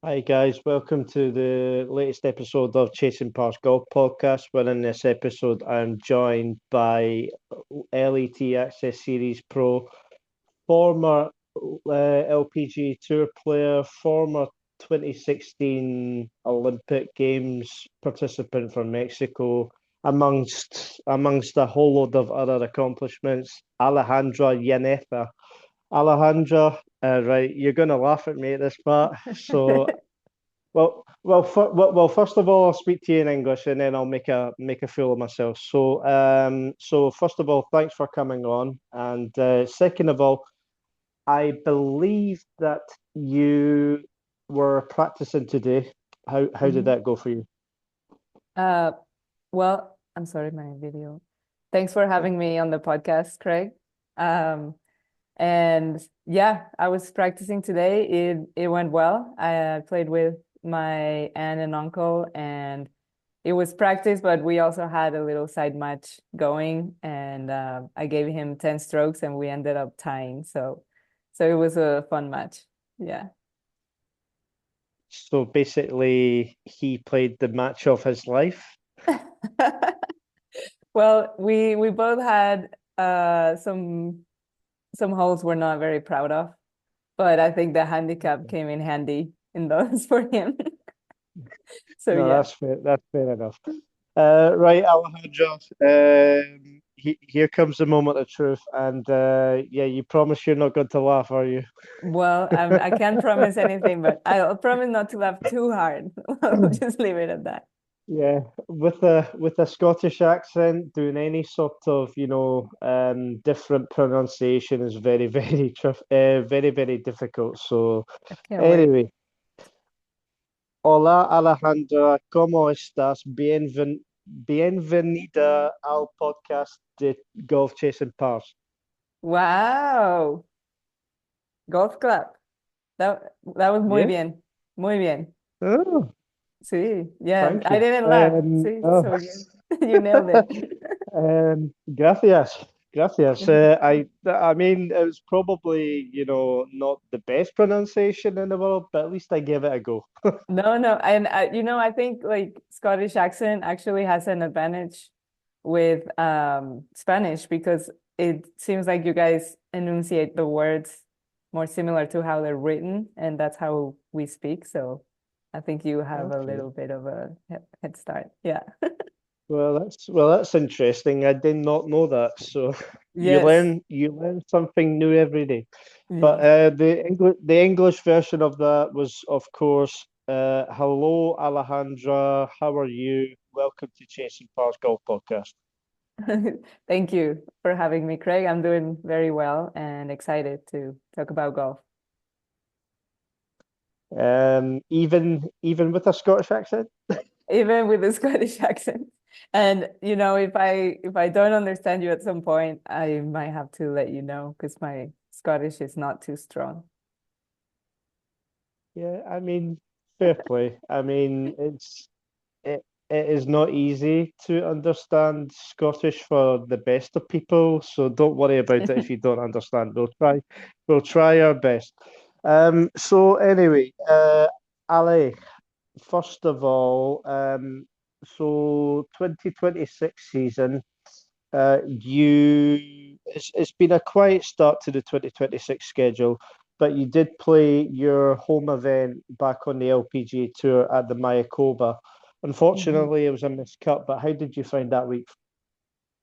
Hi guys, welcome to the latest episode of Chasing Past Golf Podcast. Where in this episode, I'm joined by LET Access Series Pro, former LPGA Tour player, former 2016 Olympic Games participant from Mexico, amongst a whole load of other accomplishments, Alejandra Llaneza. Alejandra, right, you're going to laugh at me at this part. First of all, I'll speak to you in English, and then I'll make a fool of myself. So first of all, thanks for coming on, and second of all, I believe that you were practicing today. How did Mhm. that go for you? Uh, well, I'm sorry, my video. Thanks for having me on the podcast, Craig. Um, and yeah, I was practicing today. It went well. I played with my aunt and uncle, and it was practice, but we also had a little side match going, and I gave him 10 strokes, and we ended up tying. So it was a fun match. Yeah. So basically, he played the match of his life. Well, we both had some holes we're not very proud of, but I think the handicap came in handy in those for him. So No, yeah. that's fair. That's fair enough. Right, Alejandro. Here comes the moment of truth, and yeah, you promise you're not going to laugh, are you? Well, I can't promise anything, but I'll promise not to laugh too hard. I'll just leave it at that. Yeah, with a Scottish accent, doing any sort of different pronunciation is very difficult. So I can't wait. anyway, hola Alejandra, ¿cómo estás? Bienvenida al podcast de Golf Chasing Pars. Wow. Golf club. That was muy Yeah. bien. Muy bien. Oh, Sí. Yeah, thank I you. didn't laugh. Sí, Oh. so you you nailed it. Gracias. Gracias. I mean, it was probably, not the best pronunciation in the world, but at least I gave it a go. No, no, and I think like Scottish accent actually has an advantage with Spanish because it seems like you guys enunciate the words more similar to how they're written, and that's how we speak. So I think you have a Okay. little bit of a head start. Yeah. Well, that's interesting. I did not know that. So you Yes. learn something new every day. But Yes. the English version of that was, of course, hello, Alejandra. How are you? Welcome to Chasing Pars Golf Podcast. Thank you for having me, Craig. I'm doing very well and excited to talk about golf. Even with a Scottish accent. Even with the Scottish accent. And if I don't understand you at some point, I might have to let you know because my Scottish is not too strong. Yeah, I mean, fair play. I mean, it is not easy to understand Scottish for the best of people, so don't worry about it if you don't understand. We'll try our best. So anyway, Ali, first of all, so 2026 season, it's been a quiet start to the 2026 schedule, but you did play your home event back on the LPGA Tour at the Mayakoba. Mhm. Unfortunately, it was a missed cut, but how did you find that week?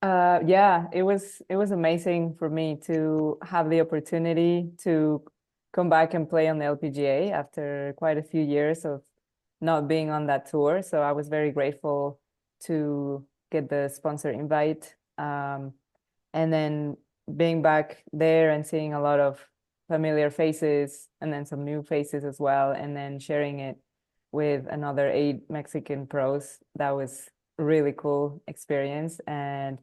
Yeah, it was amazing for me to have the opportunity to come back and play on the LPGA after quite a few years of not being on that tour. So I was very grateful to get the sponsor invite. And then being back there and seeing a lot of familiar faces and then some new faces as well, and then sharing it with another 8 Mexican pros, that was a really cool experience. And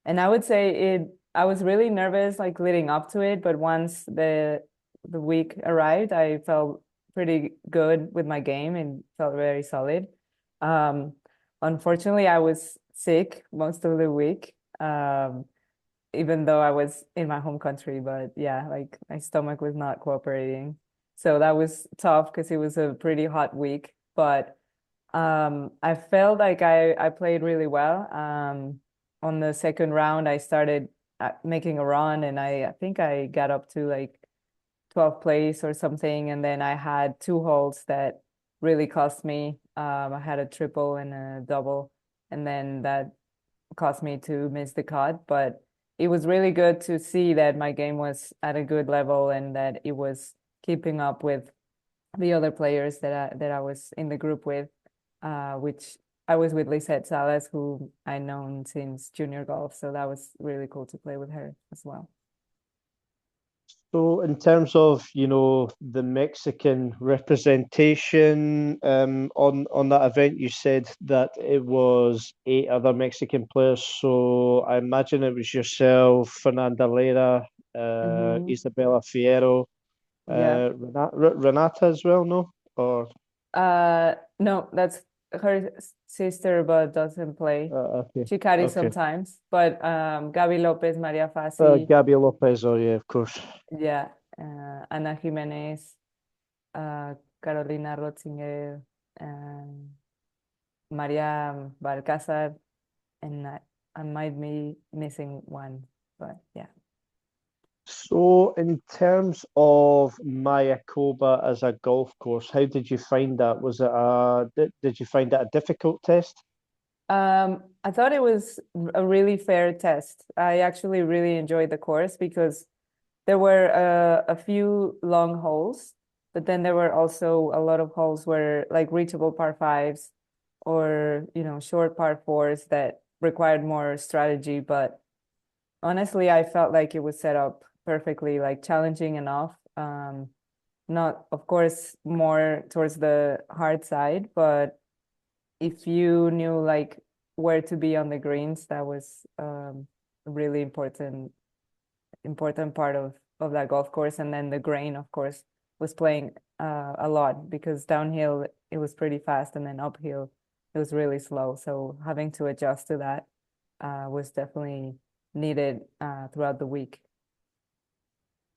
I would say I was really nervous like leading up to it, but once the week arrived, I felt pretty good with my game and felt very solid. Um, Unfortunately, I was sick most of the week, even though I was in my home country, but yeah, like my stomach was not cooperating. So that was tough because it was a pretty hot week. But I felt like I played really well. On the second round, I started making a run, and I think I got up to like 12th place or something. And then I had two holes that really cost me. I had a triple and a double, and then that caused me to miss the cut. But it was really good to see that my game was at a good level and that it was keeping up with the other players that I was in the group with, which I was with Lisette Salas, who I known since junior golf. So that was really cool to play with her as well. So, in terms of, the Mexican representation on that event, you said that it was eight other Mexican players. So, I imagine it was yourself, Fernanda Lera, Isabella Fierro, Yeah. Renata as well, no? Or No, that's her sister, but doesn't play. okay, She carries okay. sometimes, but Gaby Lopez, Maria Fassi, Gabby Lopez, oh yeah, of course. yeah, Ana Jimenez, Carolina Rotzinger, Maria Balcázar, and I might be missing one, but yeah. So, in terms of Mayakoba as a golf course, how did you find that? Was it did you find it a difficult test? I thought it was a really fair test. I actually really enjoyed the course because there were a few long holes, but then there were also a lot of holes where like reachable par fives or, short par fours that required more strategy. But honestly, I felt like it was set up perfectly, like challenging enough. Not, of course, more towards the hard side, but if you knew like where to be on the greens, that was a really important part of that golf course. And then the grain, of course, was playing a lot because downhill it was pretty fast, and then uphill it was really slow. So having to adjust to that was definitely needed throughout the week.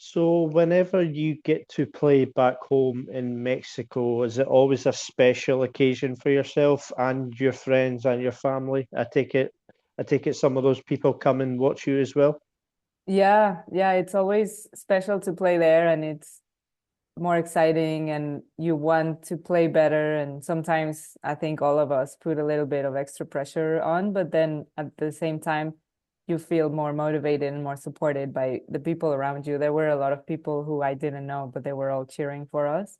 So, whenever you get to play back home in Mexico, is it always a special occasion for yourself and your friends and your family? I take it some of those people come and watch you as well. Yeah, it's always special to play there, and it's more exciting, and you want to play better. And sometimes I think all of us put a little bit of extra pressure on, but then at the same time, you feel more motivated and more supported by the people around you. There were a lot of people who I didn't know, but they were all cheering for us.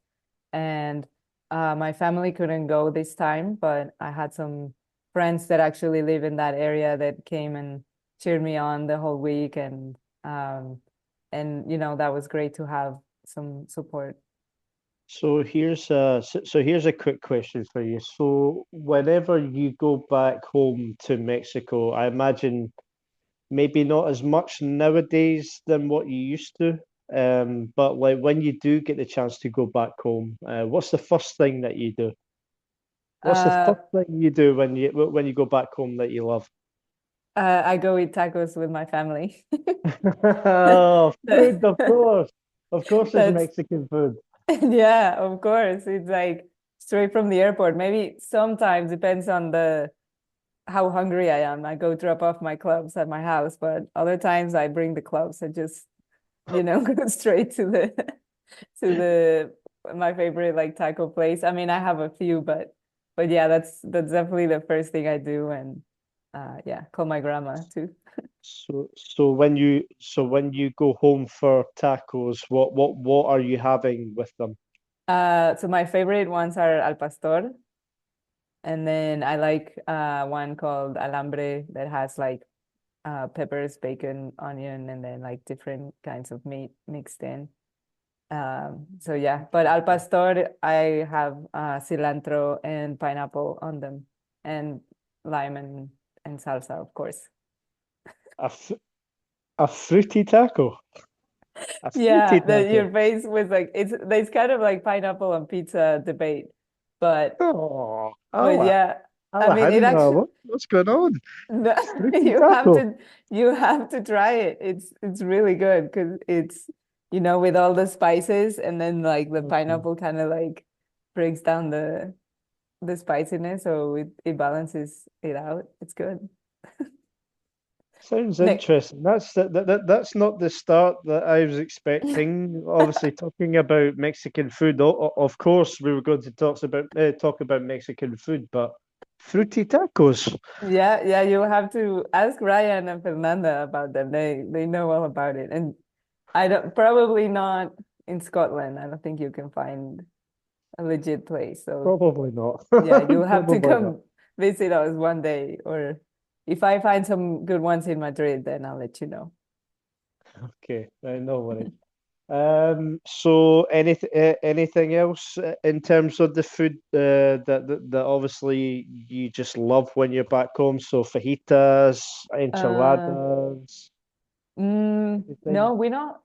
And my family couldn't go this time, but I had some friends that actually live in that area that came and cheered me on the whole week. And that was great to have some support. So here's a quick question for you. So whenever you go back home to Mexico, I imagine maybe not as much nowadays than what you used to. But like when you do get the chance to go back home, what's the first thing that you do? What's the Uh, first thing you do when you go back home that you love? I go eat tacos with my family. Oh, food, of course. Of course, it's That's Mexican food. yeah, of course. It's like straight from the airport. Maybe sometimes depends on the how hungry I am. I go drop off my clubs at my house, but other times I bring the clubs and just, go straight to the my favorite like taco place. I mean, I have a few, but yeah, that's definitely the first thing I do. And yeah, call my grandma too. So when you go home for tacos, what are you having with them? So my favorite ones are al pastor, and then I like one called alambre that has like peppers, bacon, onion, and then like different kinds of meat mixed in. So yeah, but al pastor, I have cilantro and pineapple on them, and lime and salsa, of course. A, f a fruity taco. A fruity Yeah, taco. your face was like it's kind of like pineapple on pizza debate, but Oh, but yeah, I mean it Alejandra, actually what's going on? no, Fruity you have taco. to you have to try it. It's really good because with all the spices, and then like the Okay. pineapple kind of like breaks down the spiciness, so it balances it out. It's good. Sounds Nick, interesting. That's not the start that I was expecting. Obviously, talking about Mexican food. Of course, we were going to talk about Mexican food, but fruity tacos. yeah, you have to ask Ryan and Fernanda about them. They know all about it, and I don't probably not in Scotland. I don't think you can find a legit place. So Probably not. yeah, you'll have to Probably not. come visit us one day, or if I find some good ones in Madrid, then I'll let you know. Okay, right, no worries. So anything else in terms of the food that obviously you just love when you're back home? So fajitas, Uh, enchiladas, anything? no, we don't.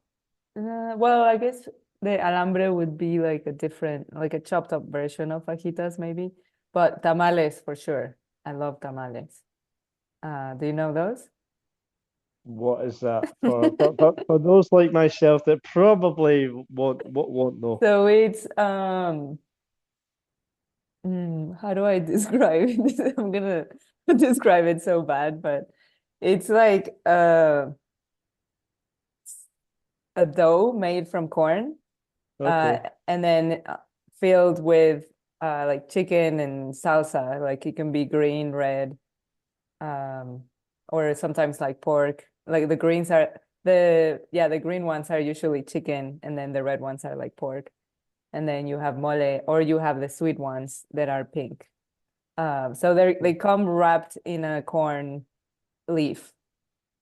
Well, I guess the alambre would be like a different, like a chopped up version of fajitas, maybe. But tamales for sure. I love tamales. Do you know those? What is that for those like myself that probably won't know? So it's how do I describe it? I'm gonna describe it so bad, but it's like a dough made from corn, uh, Okay. and then filled with like chicken and salsa. Like it can be green, red, um, or sometimes like pork. Like the greens are the green ones are usually chicken, and then the red ones are like pork. And then you have mole, or you have the sweet ones that are pink. So they come wrapped in a corn leaf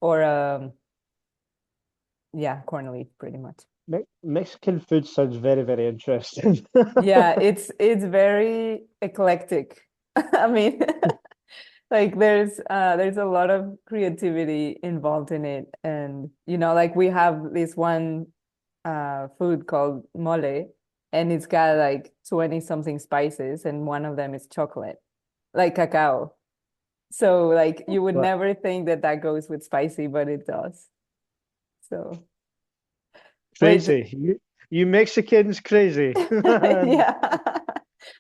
or yeah, corn leaf pretty much. Mexican food sounds very interesting. Yeah, it's very eclectic. I mean, like there's a lot of creativity involved in it. And like we have this one food called mole, and it's got like 20 something spices, and one of them is chocolate, like cacao. So like you would But never think that that goes with spicy, but it does. So wait, crazy. You Mexicans crazy. yeah.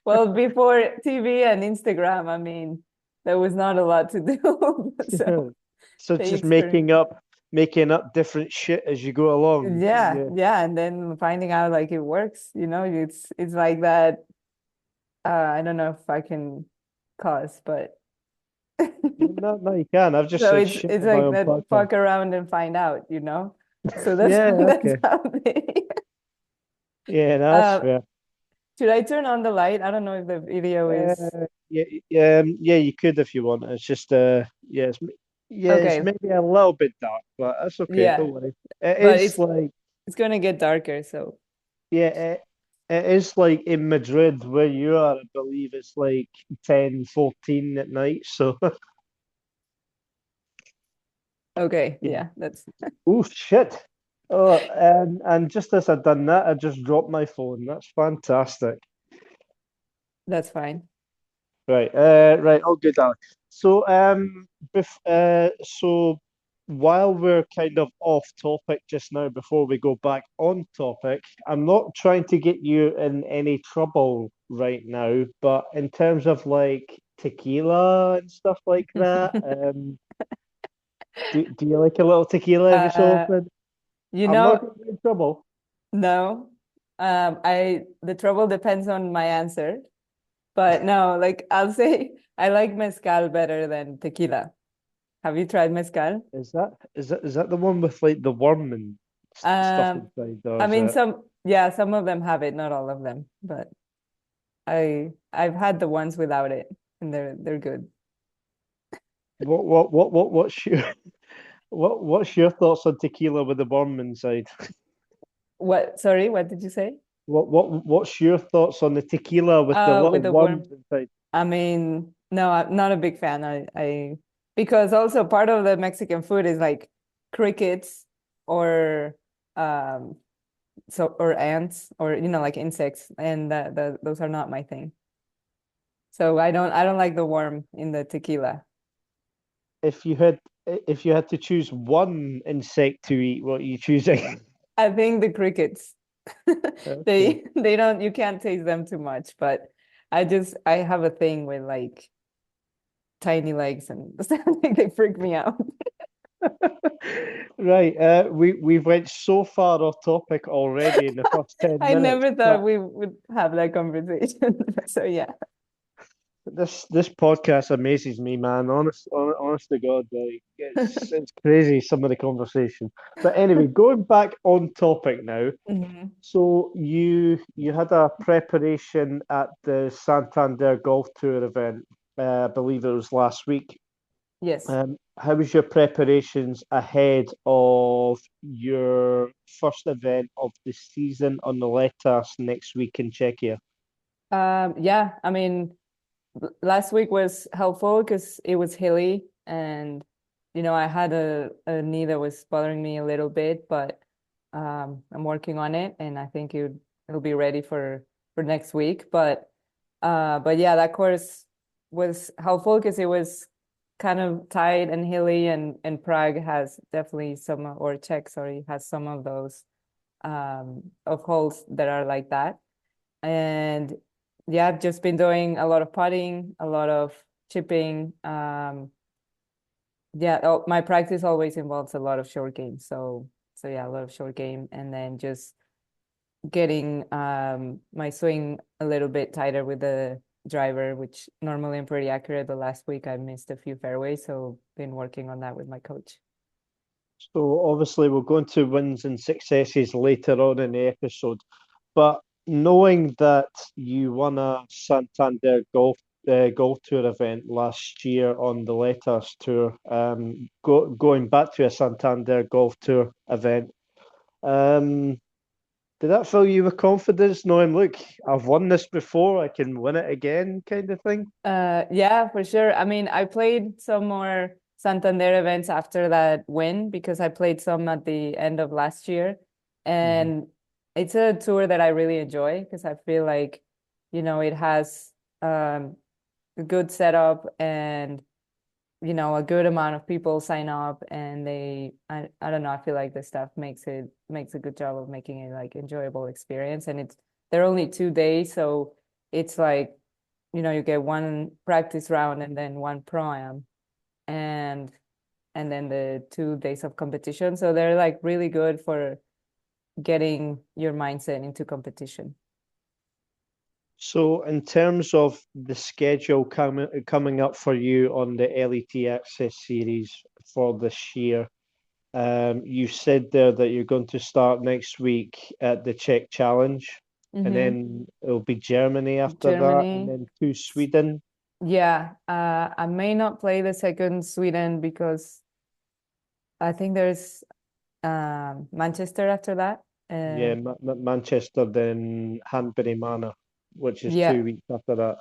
Well, before TV and Instagram, I mean, there was not a lot to do. So So they just experiment. making up different shit as you go along. Yeah, Yeah. yeah, and then finding out like it works, it's like that. I don't know if I can cuss, but No, no, you can. I've just so said it's shit it's on my like own that podcast. fuck around and find out. So that's Yeah, that's okay. how they. Yeah, that's Uh, fair. should I turn on the light? I don't know if the video is Yeah, you could if you want. It's just yeah, it's okay. maybe a little bit dark, but that's okay. Yeah, Don't worry. It but is like it's gonna get darker, so yeah, it is like in Madrid where you are, I believe it's like 10, 14 at night. So okay, yeah. yeah, that's Oh shit. Oh, and just as I'd done that, I just dropped my phone. That's fantastic. that's fine. Right, right, all good, Alex. So, so while we're kind of off topic just now, before we go back on topic, I'm not trying to get you in any trouble right now, but in terms of like tequila and stuff like that, do you like a little tequila every so Uh, often? you I'm not know, going to be in trouble. no, I the trouble depends on my answer, but no, like I'll say I like mezcal better than tequila. Have you tried mezcal? Is that the one with like the worm and stuff Um, inside, or I is mean, it? yeah, some of them have it, not all of them, but I've had the ones without it, and they're good. What's your what's your thoughts on tequila with the worm inside? What? Sorry, what did you say? What's your thoughts on the tequila with the little With the worm. worms inside? I mean, no, I'm not a big fan. I because also part of the Mexican food is like crickets or um or ants or like insects, and those are not my thing. So I don't like the worm in the tequila. If you had to choose one insect to eat, what are you choosing? I think the crickets. Okay. They don't, you can't taste them too much, but I have a thing with like tiny legs and I think they freak me out. Right. We've went so far off topic already in the first 10 I minutes, never thought but we would have that conversation. So yeah. this podcast amazes me, man. Honest to God, like it's crazy some of the conversation. But anyway, going back on topic now. Mhm. So you had a preparation at the Santander Golf Tour event. I believe it was last week. Yes. How was your preparations ahead of your first event of the season on the Letas next week in Czechia? Yeah, I mean, last week was helpful because it was hilly and I had a knee that was bothering me a little bit, but I'm working on it and I think it'll be ready for next week. But yeah, that course was helpful because it was kind of tight and hilly and Prague has definitely some, or Czech, sorry, has some of those of holes that are like that. And yeah, I've just been doing a lot of putting, a lot of chipping. Yeah, my practice always involves a lot of short game. So yeah, a lot of short game, and then just getting my swing a little bit tighter with the driver, which normally I'm pretty accurate, but last week I missed a few fairways, so been working on that with my coach. So obviously we'll go into wins and successes later on in the episode, but knowing that you won a Santander Golf Tour event last year on the Letas Tour, going back to a Santander Golf Tour event, um, did that fill you with confidence, knowing, look, I've won this before, I can win it again, kind of thing? Yeah, for sure. I mean, I played some more Santander events after that win because I played some at the end of last year. Mhm. And it's a tour that I really enjoy because I feel like, it has a good setup and, a good amount of people sign up and I don't know, I feel like the staff makes a good job of making it like enjoyable experience. And they're only 2 days, so it's like you get one practice round and then one pro-am and then the 2 days of competition. So they're like really good for getting your mindset into competition. So, in terms of the schedule coming up for you on the LET Access Series for this year, you said there that you're going to start next week at the Czech Challenge, and Hmm. then it'll be Germany after that, and Germany. then to Sweden. Yeah, I may not play the second Sweden because I think there's Manchester after that. Yeah, Uh, Manchester, then Hanbury Manor, which is yeah, 2 weeks after that.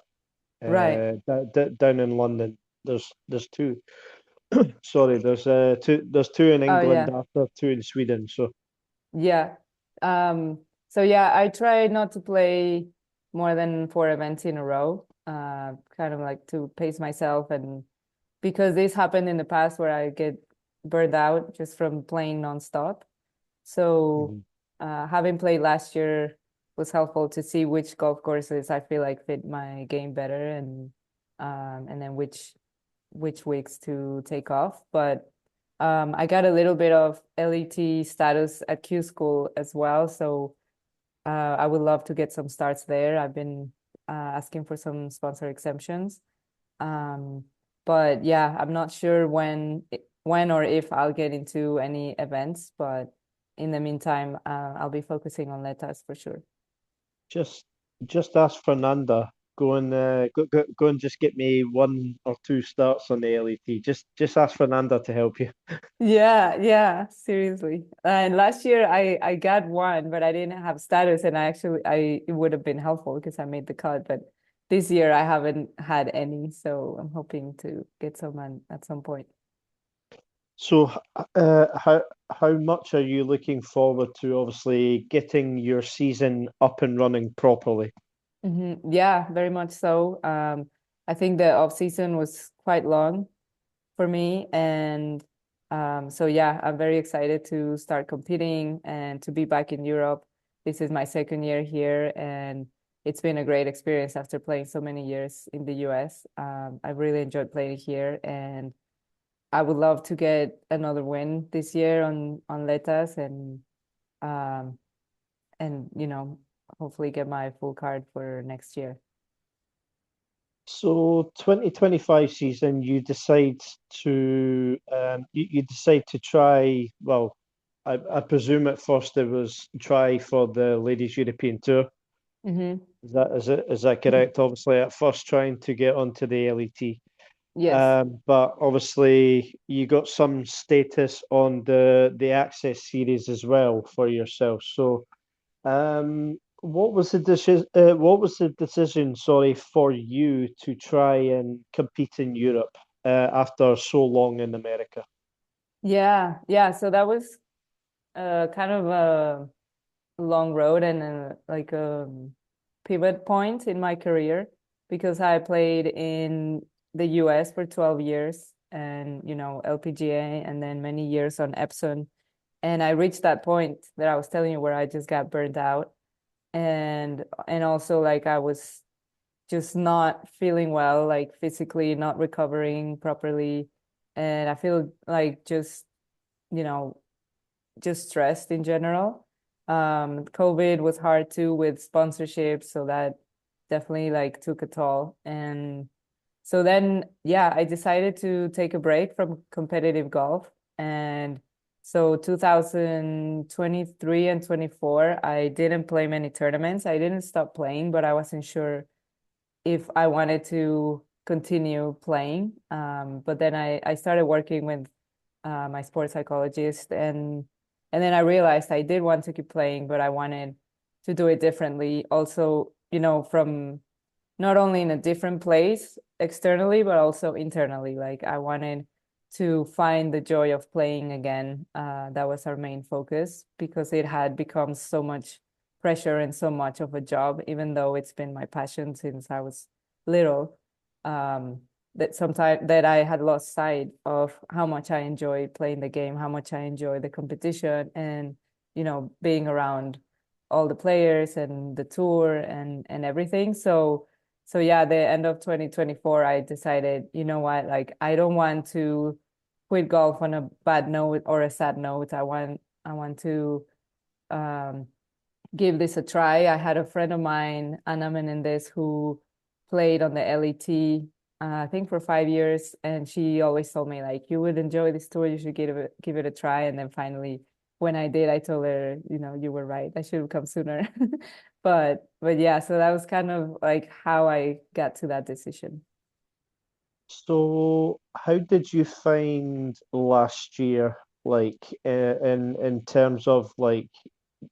right. Down in London, there's two. Sorry, there's two in Oh England yeah. after two in Sweden. So Yeah. So yeah, I try not to play more than 4 events in a row, kind of like to pace myself and because this happened in the past where I get burned out just from playing nonstop. So mhm. having played last year was helpful to see which golf courses I feel like fit my game better and then which weeks to take off. But I got a little bit of LET status at Q School as well, so I would love to get some starts there. I've been asking for some sponsor exemptions. Um, but yeah, I'm not sure when or if I'll get into any events, but in the meantime, I'll be focusing on Letas for sure. just just ask Fernanda. Go and just get me one or two starts on the LET. Just ask Fernanda to help you. Yeah, yeah, seriously. And last year I got one, but I didn't have status, and it would have been helpful because I made the cut. But this year I haven't had any, so I'm hoping to get someone at some point. So, how much are you looking forward to obviously getting your season up and running properly? Yeah, very much so. I think the off season was quite long for me, and So yeah, I'm very excited to start competing and to be back in Europe. This is my second year here, and it's been a great experience after playing so many years in the US. I really enjoyed playing here, and I would love to get another win this year on Letas um, and hopefully get my full card for next year. So 2025 season, you decide to try, well, I presume at first it was try for the Ladies European Tour. Mm-hmm. Is that correct? Obviously, at first trying to get onto the LET. Yes. But obviously you got some status on the Access series as well for yourself. So what was the decision? What was the decision? Sorry, for you to try and compete in Europe after so long in America. Yeah, yeah. So that was kind of a long road and like a pivot point in my career because I played in the US for 12 years and LPGA and then many years on Epson. And I reached that point that I was telling you where I just got burned out and also like I was just not feeling well, like physically not recovering properly. And I feel like you know, just stressed in general. COVID was hard too with sponsorships, so that definitely like took a toll. And so then, yeah, I decided to take a break from competitive golf. And so 2023 and 24, I didn't play many tournaments. I didn't stop playing, but I wasn't sure if I wanted to continue playing. But then I started working with my sports psychologist, and then I realized I did want to keep playing, but I wanted to do it differently. Also, from not only in a different place externally, but also internally. Like I wanted to find the joy of playing again. That was our main focus because it had become so much pressure and so much of a job, even though it's been my passion since I was little. That sometimes that I had lost sight of how much I enjoy playing the game, how much I enjoy the competition, and being around all the players and the tour and everything. So yeah, the end of 2024, I decided, you know what, like I don't want to quit golf on a bad note or a sad note. I want to um, give this a try. I had a friend of mine, Ana Menendez, who played on the LET, I think for 5 years, and she always told me like, you would enjoy this tour. You should give it a try. And then finally, when I did, I told her, you were right. I should have come sooner. But yeah, so that was kind of like how I got to that decision. So how did you find last year, like in terms of like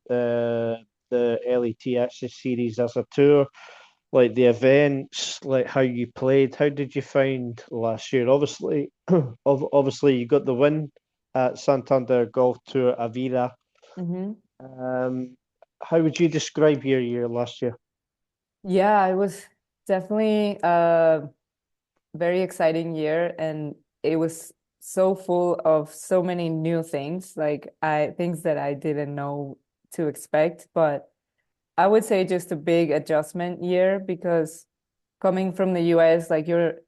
uh, the LET Access series as a tour? Like the events, like how you played. How did you find last year? Obviously, obviously you got the win at Santander Golf Tour Avila. Hmm. Um, how would you describe your year last year? Yeah, it was definitely very exciting year, and it was so full of so many new things, like I things that I didn't know to expect. But I would say just a big adjustment year because coming from the US, like you're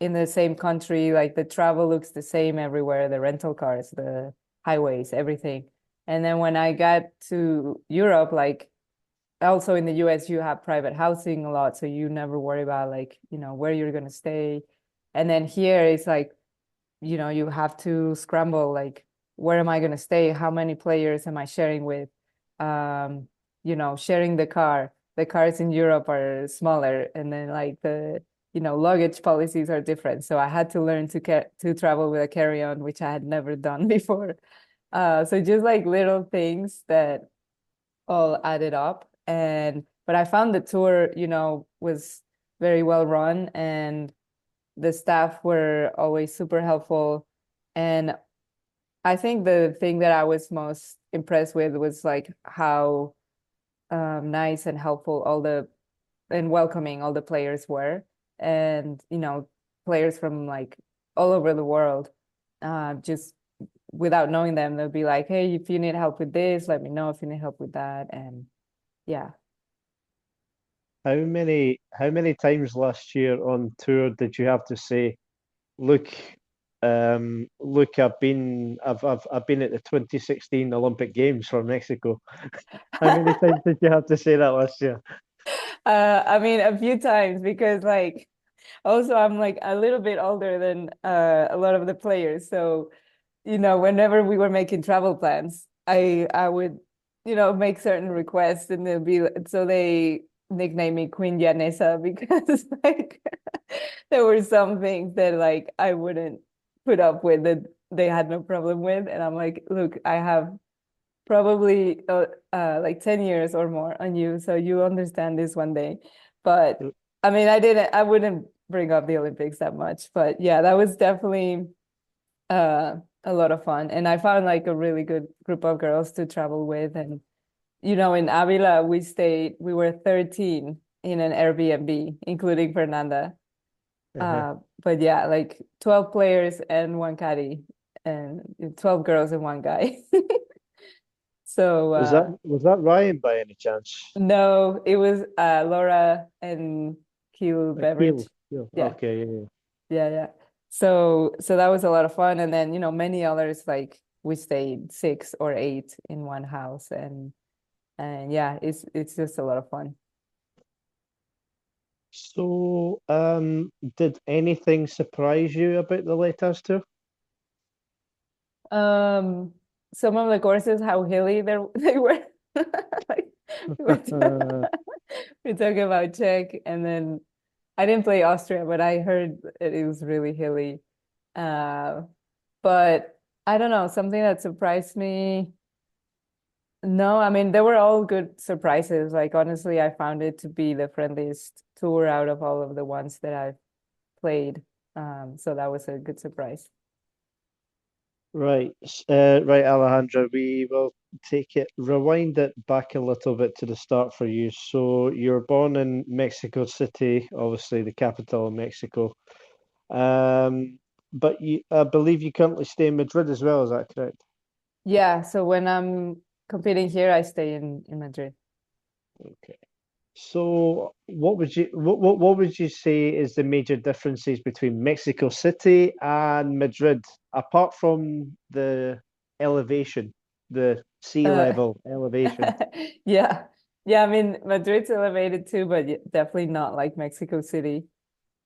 in the same country, like the travel looks the same everywhere, the rental cars, the highways, everything. And then when I got to Europe, like also in the US, you have private housing a lot, so you never worry about like, where you're gonna stay. And then here it's like, you have to scramble, like, where am I gonna stay? How many players am I sharing with? Um, sharing the car. The cars in Europe are smaller, and then like the, luggage policies are different. So I had to learn to travel with a carry-on, which I had never done before. So just like little things that all added up. But I found the tour, was very well run, and the staff were always super helpful. And I think the thing that I was most impressed with was like how nice and helpful and welcoming all the players were. And, players from like all over the world, just without knowing them, they'll be like, hey, if you need help with this, let me know if you need help with that. And yeah. How many times last year on tour did you have to say, look, look, I've been at the 2016 Olympic Games for Mexico. How many times did you have to say that last year? I mean, a few times because like also I'm like a little bit older than a lot of the players. So, whenever we were making travel plans, I would, make certain requests and so they nicknamed me Queen Llaneza because like there were some things that like I wouldn't put up with that they had no problem with. And I'm like, look, I have probably like 10 years or more on you, so you understand this one day. But I mean, I wouldn't bring up the Olympics that much, but yeah, that was definitely a lot of fun. And I found like a really good group of girls to travel with. And in Avila, we were 13 in an Airbnb, including Fernanda. Uh-huh. But yeah, like 12 players and one caddy, and 12 girls and one guy. So Was that Ryan by any chance? no, it was Laura and Keel Akil. Beverage. Yeah. Yeah, Okay. Yeah. yeah. So that was a lot of fun. And then, many others, like we stayed 6 or 8 in one house, and yeah, it's just a lot of fun. So, did anything surprise you about the latest tour? Um, some of the courses, how hilly they were. Like we were, we're talking about Czech, and then I didn't play Austria, but I heard it was really hilly. Uh, but I don't know, something that surprised me. No, I mean, they were all good surprises. Like, honestly, I found it to be the friendliest tour out of all of the ones that I've played. So that was a good surprise. Right, right, Alejandra. We will rewind it back a little bit to the start for you. So, you're born in Mexico City, obviously the capital of Mexico. But I believe you currently stay in Madrid as well. Is that correct? Yeah, so when I'm competing here, I stay in Madrid. Okay. So, what would you say is the major differences between Mexico City and Madrid, apart from the elevation, the sea Uh, level elevation? yeah. Yeah, I mean, Madrid's elevated too, but definitely not like Mexico City.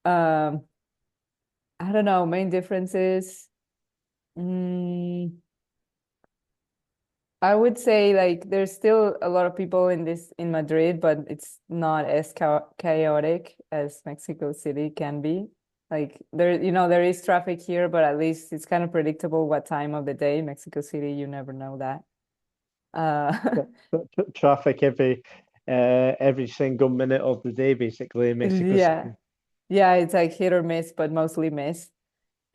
Um, I don't know, main differences. Mm, I would say like there's still a lot of people in Madrid, but it's not as chaotic as Mexico City can be. Like there is traffic here, but at least it's kind of predictable what time of the day. Mexico City, you never know that. Uh, Traffic every single minute of the day, basically, in Mexico yeah, City. yeah, it's like hit or miss, but mostly miss.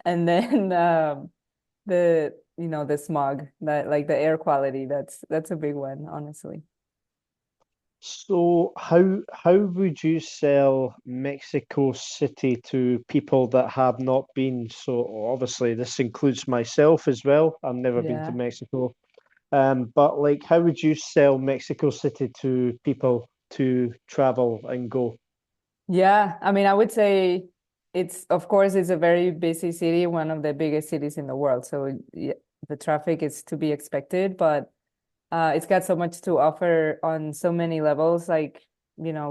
And then the smog, that like the air quality, that's a big one, honestly. So how would you sell Mexico City to people that have not been? So obviously this includes myself as well. I've never been to Yeah. Mexico. But like how would you sell Mexico City to people to travel and go? Yeah, I mean, I would say of course, it's a very busy city, one of the biggest cities in the world. So yeah, the traffic is to be expected, but it's got so much to offer on so many levels. Like,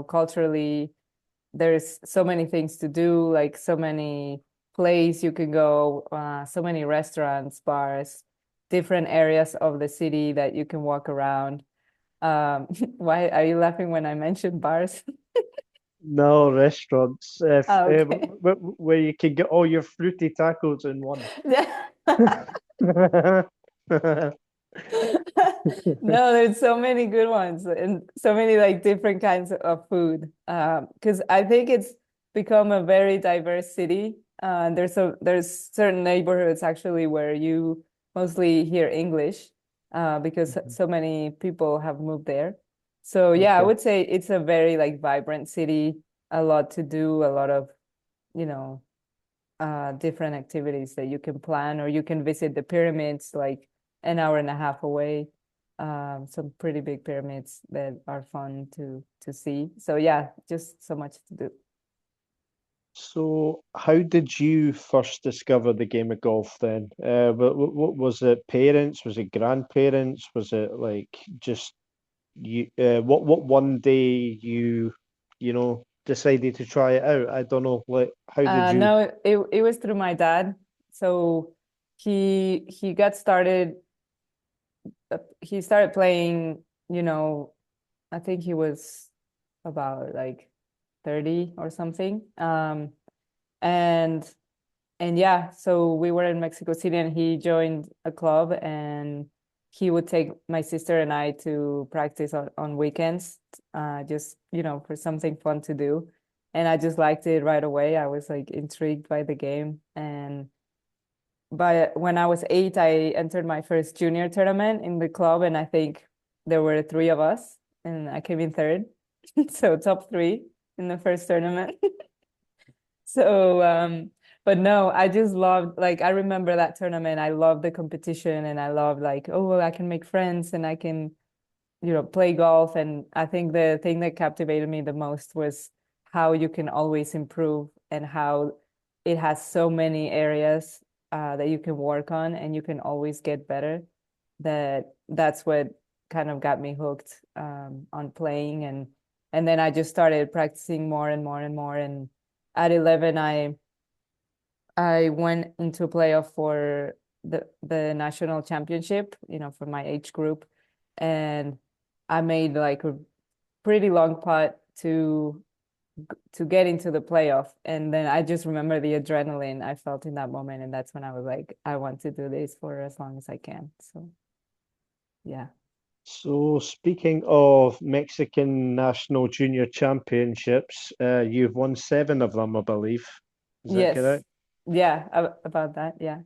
culturally, there's so many things to do, like so many places you can go, so many restaurants, bars, different areas of the city that you can walk around. Why are you laughing when I mentioned bars? No, restaurants Oh, okay. where you can get all your fruity tacos in one. Yeah. No, there's so many good ones and so many like different kinds of food. Because I think it's become a very diverse city. There's certain neighborhoods actually where you mostly hear English, because so many people have moved there. So yeah, I Okay. would say it's a very like vibrant city, a lot to do, a lot of, you know, different activities that you can plan, or you can visit the pyramids like an hour and a half away. Some pretty big pyramids that are fun to see. So yeah, just so much to do. So, how did you first discover the game of golf then? What was it? Parents? Was it grandparents? Was it like just you? What one day you know, decided to try it out? I don't know. Like, how did you? No, it was through my dad. So he got started. He started playing. I think he was about like 30 or something. And and yeah, so we were in Mexico City, and he joined a club, and he would take my sister and I to practice on weekends, just for something fun to do. And I just liked it right away. I was like intrigued by the game. And when I was 8, I entered my first junior tournament in the club, and I think there were 3 of us, and I came in third. So top 3 in the first tournament. So, but no, I just loved, like, I remember that tournament. I loved the competition, and I loved like, oh, well, I can make friends, and I can, play golf. And I think the thing that captivated me the most was how you can always improve, and how it has so many areas that you can work on, and you can always get better. That's what kind of got me hooked on playing. And then I just started practicing more and more and more. And at 11, I went into a playoff for the national championship, for my age group. And I made like a pretty long putt to get into the playoff. And then I just remember the adrenaline I felt in that moment. And that's when I was like, I want to do this for as long as I can. So yeah. So, speaking of Mexican National Junior Championships, you've won 7 of them, I believe. Is that Yes. correct? Yeah, about that. Yeah.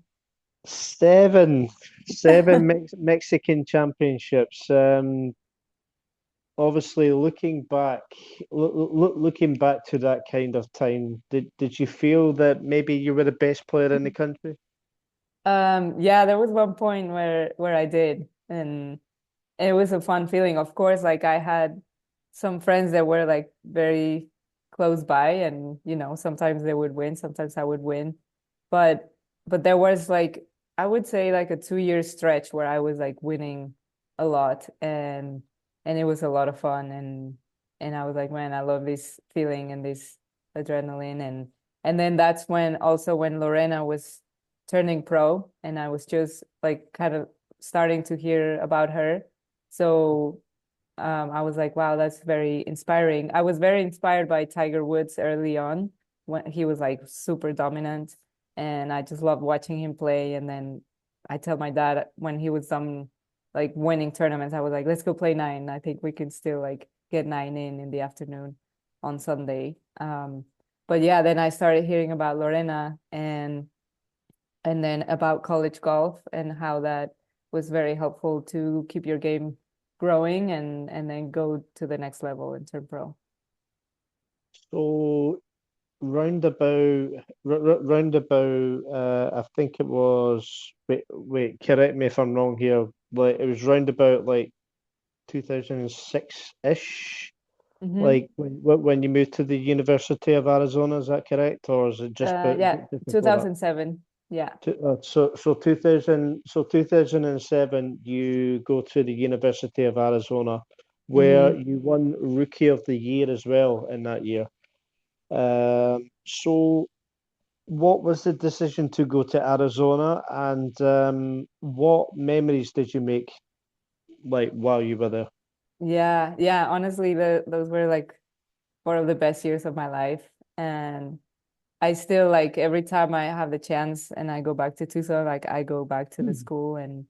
7, 7 Mexican championships. Obviously, looking back to that kind of time, did you feel that maybe you were the best player in the country? Yeah, there was one point where I did, and it was a fun feeling. Of course, like I had some friends that were like very close by, and sometimes they would win, sometimes I would win. But there was like, I would say, like a 2-year stretch where I was like winning a lot, and it was a lot of fun. And I was like, man, I love this feeling and this adrenaline. And then that's when Lorena was turning pro, and I was just like kind of starting to hear about her. So I was like, wow, that's very inspiring. I was very inspired by Tiger Woods early on, when he was like super dominant, and I just loved watching him play. And then I tell my dad, when he was like winning tournaments, I was like, let's go play 9. I think we can still like get 9 in the afternoon on Sunday. But yeah, then I started hearing about Lorena, and then about college golf, and how that was very helpful to keep your game growing, and then go to the next level and turn pro. So roundabout, I think it was. Wait, correct me if I'm wrong here. Like it was roundabout like 2006-ish. Hmm. Like when you moved to the University of Arizona, is that correct, or is it Yeah, just before that? 2007. Yeah. So 2007 you go to the University of Arizona, where Hmm. you won Rookie of the Year as well in that year. So what was the decision to go to Arizona, and what memories did you make like while you were there? Yeah, yeah. Honestly, those were like one of the best years of my life. And I still, like, every time I have the chance and I go back to Tucson, like I go back to the Hmm. school. And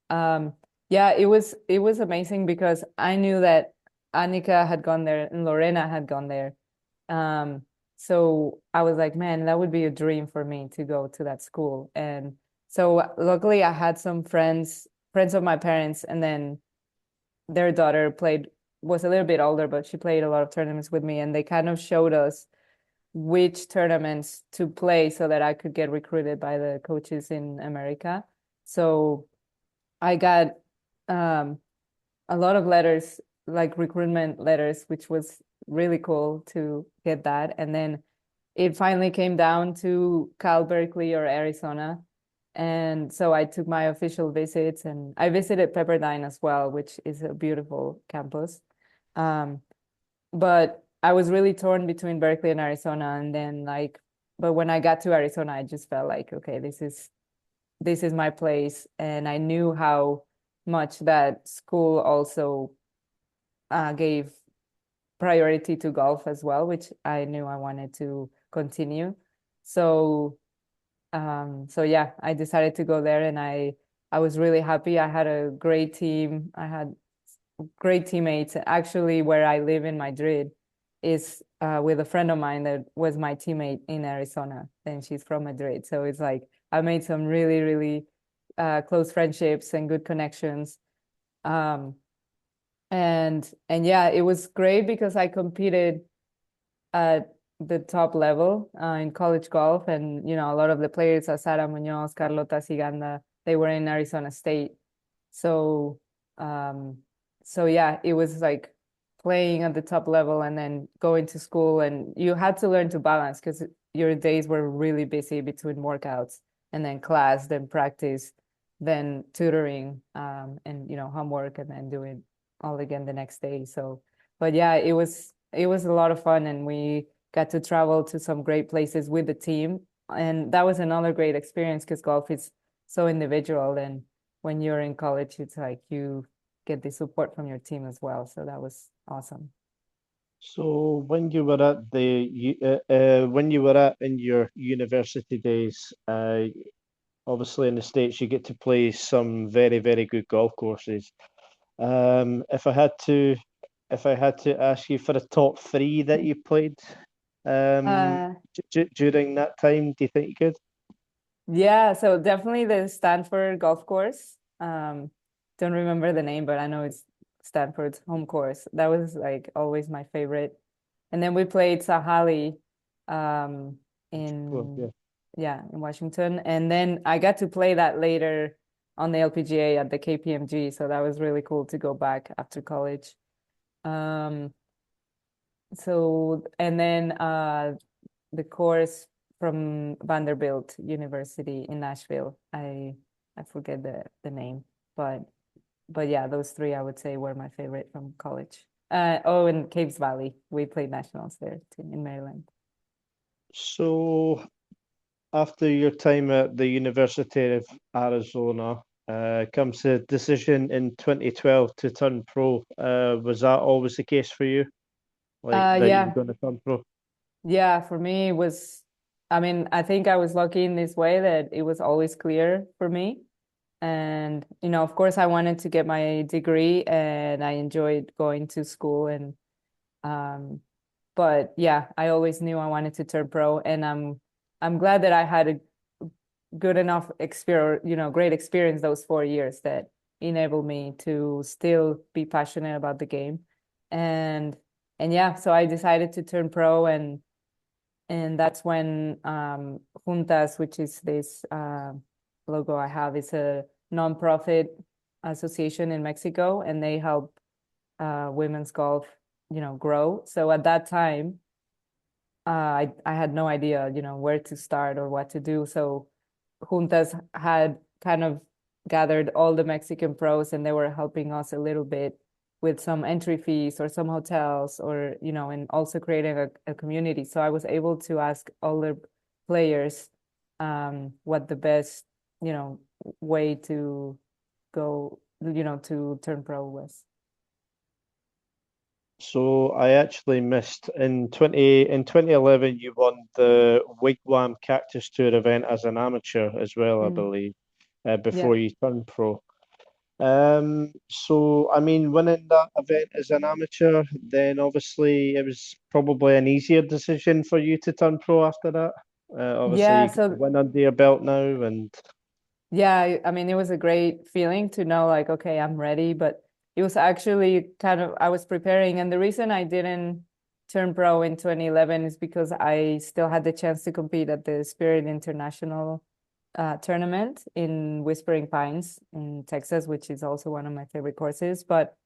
um yeah, it was amazing because I knew that Annika had gone there and Lorena had gone there. So I was like, man, that would be a dream for me to go to that school. And so luckily I had some friends of my parents, and then their daughter was a little bit older, but she played a lot of tournaments with me, and they kind of showed us which tournaments to play so that I could get recruited by the coaches in America. So I got a lot of letters, like recruitment letters, which was really cool to get that. And then it finally came down to Cal Berkeley or Arizona. And so I took my official visits, and I visited Pepperdine as well, which is a beautiful campus. Um, but I was really torn between Berkeley and Arizona. And then but when I got to Arizona, I just felt like, okay, this is my place. And I knew how much that school also gave priority to golf as well, which I knew I wanted to continue. So so yeah, I decided to go there, and I was really happy. I had a great team. I had great teammates. Actually, where I live in Madrid is with a friend of mine that was my teammate in Arizona, and she's from Madrid. So it's like I made some really, really close friendships and good connections. Um, and yeah, it was great because I competed at the top level in college golf, and a lot of the players, Sara Muñoz, Carlota Ciganda, they were in Arizona State. So um, so yeah, it was like playing at the top level and then going to school, and you had to learn to balance because your days were really busy between workouts and then class, then practice, then tutoring, and homework, and then doing all again the next day. So, but yeah, it was a lot of fun, and we got to travel to some great places with the team, and that was another great experience because golf is so individual, and when you're in college, it's like you get the support from your team as well. So that was awesome. So when you were at when you were at in your university days, obviously in the States you get to play some very, very good golf courses. If I had to ask you for a top three that you played Uh, during that time, do you think you could? yeah, so definitely the Stanford golf course. Don't remember the name, but I know it's Stanford's home course. That was like always my favorite. And then we played Sahali um, Well, in yeah. yeah, in Washington. And then I got to play that later on the LPGA at the KPMG. So that was really cool to go back after college. Um, so and then the course from Vanderbilt University in Nashville. I forget the name, but yeah, those three I would say were my favorite from college. Oh, in Caves Valley, we played nationals there too, in Maryland. So after your time at the University of Arizona, comes the decision in 2012 to turn pro. Was that always the case for you? Like that you were Yeah, going to turn pro? yeah. For me, it was. I mean, I think I was lucky in this way that it was always clear for me. And, of course, I wanted to get my degree, and I enjoyed going to school. Um, but yeah, I always knew I wanted to turn pro, and I'm glad that I had a good enough experience, great experience those 4 years that enabled me to still be passionate about the game. And and yeah, so I decided to turn pro, and that's when Juntas, which is this logo I have, is a nonprofit association in Mexico, and they help women's golf, grow. So at that time, I had no idea, where to start or what to do. So Juntas had kind of gathered all the Mexican pros, and they were helping us a little bit with some entry fees or some hotels, or and also creating a community. So I was able to ask all the players what the best way to go to turn pro was. So I actually missed in 2011 you won the Wigwam Cactus Tour event as an amateur as well, I Mm, believe, yeah. before you turned pro. So I mean, winning that event as an amateur, then obviously it was probably an easier decision for you to turn pro after that. Obviously Yeah, you got a so win under your belt now, and yeah, I mean, it was a great feeling to know, like, okay, I'm ready. But it was actually kind of, I was preparing. And the reason I didn't turned pro in 2011 is because I still had the chance to compete at the Spirit International tournament in Whispering Pines in Texas, which is also one of my favorite courses. But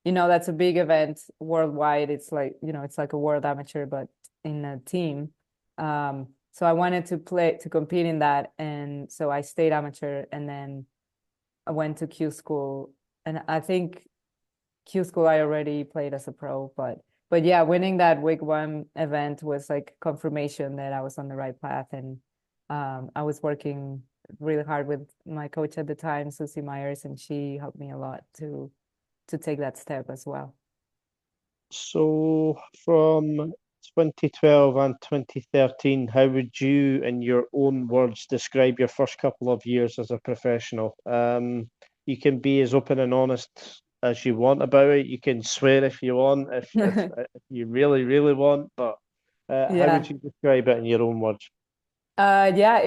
that's a big event worldwide. It's like, it's like a world amateur, but in a team. So I wanted to compete in that. And so I stayed amateur, and then I went to Q school. And I think Q school, I already played as a pro, but yeah, winning that Wigwam event was like confirmation that I was on the right path. And I was working really hard with my coach at the time, Susie Myers, and she helped me a lot to take that step as well. So from 2012 and 2013, how would you, in your own words, describe your first couple of years as a professional? You can be as open and honest as you want about it. You can swear if you want, if you really, really want, but how would Yeah. you describe it in your own words? Yeah,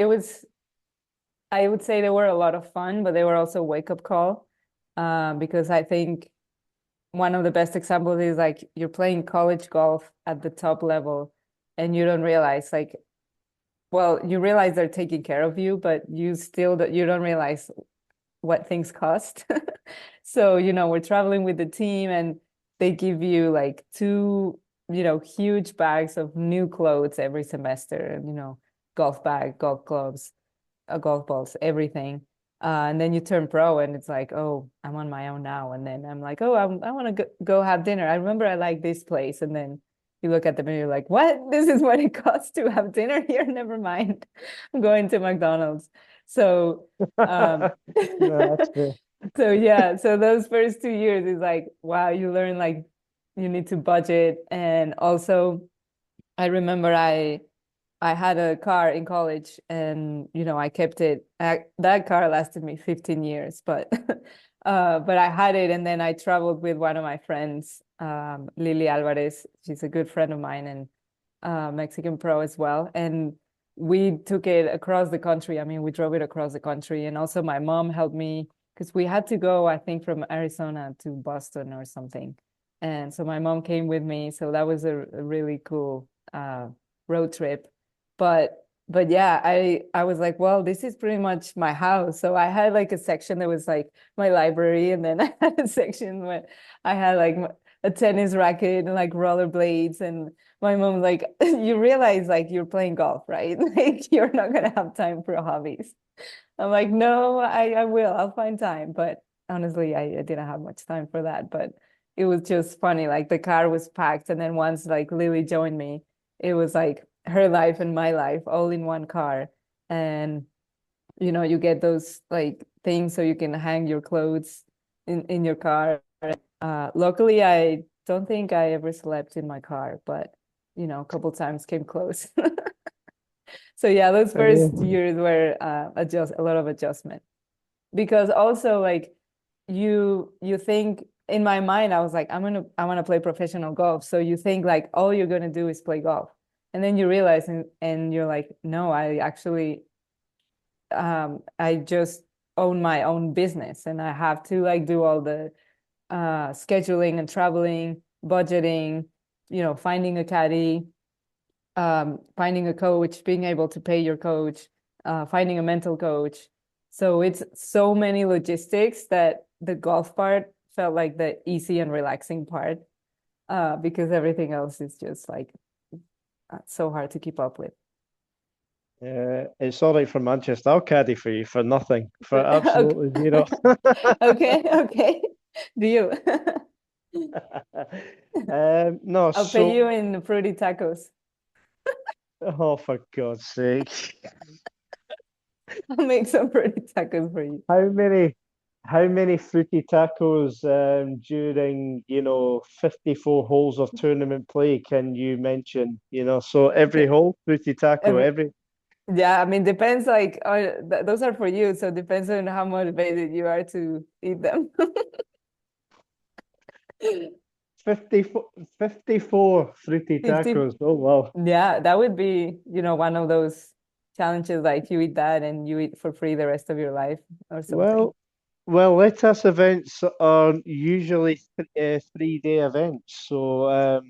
I would say they were a lot of fun, but they were also a wake-up call. Because I think one of the best examples is like you're playing college golf at the top level and you don't realize you realize they're taking care of you, but you don't realize what things cost. So, we're traveling with the team and they give you like two, huge bags of new clothes every semester and, golf bag, golf clubs, golf balls, everything. And then you turn pro and it's like, oh, I'm on my own now. And then I'm like, oh, I want to go have dinner. I remember I like this place. And then you look at the menu, you're like, what? This is what it costs to have dinner here? Never mind. I'm going to McDonald's. So, No, that's fair. so yeah, so those first 2 years is like, wow, you learn like you need to budget. And also, I remember I had a car in college and I kept it. That car lasted me 15 years, but but I had it and then I traveled with one of my friends, Lily Alvarez. She's a good friend of mine and Mexican pro as well. And we took it across the country. I mean, we drove it across the country. And also my mom helped me because we had to go, I think, from Arizona to Boston or something. And so my mom came with me. So that was a really cool road trip. But yeah, I was like, well, this is pretty much my house. So I had like a section that was like my library, and then I had a section where I had like a tennis racket and like rollerblades. And my mom's like, you realize like you're playing golf, right? Like you're not gonna have time for hobbies. I'm like, no, I will. I'll find time. But honestly, I didn't have much time for that. But it was just funny. Like the car was packed, and then once like Lily joined me, it was like her life and my life all in one car. And you get those like things so you can hang your clothes in your car. Luckily, I don't think I ever slept in my car, but a couple times came close. So yeah, those first Yeah. years were a lot of adjustment because also like you think in my mind I was like I want to play professional golf, so you think like all you're gonna do is play golf, and then you realize and you're like, no, I actually I just own my own business and I have to like do all the scheduling and traveling, budgeting, finding a caddy, finding a coach, being able to pay your coach, finding a mental coach. So it's so many logistics that the golf part felt like the easy and relaxing part, because everything else is just like so hard to keep up with. It's all right for Manchester. I'll caddy for you for nothing, for Okay. absolutely zero. Okay, okay. Deal. No, I'll pay so you in fruity tacos. oh, for God's sake. I'll make some fruity tacos for you. How many how many fruity tacos during, 54 holes of tournament play can you mention? So every hole, fruity taco, Every, every yeah, I mean, depends like those are for you, so depends on how motivated you are to eat them. 54, 54 fruity 50, tacos. Oh wow. yeah, that would be, one of those challenges like you eat that and you eat for free the rest of your life or something. Well, let us events are usually 3-day events. So,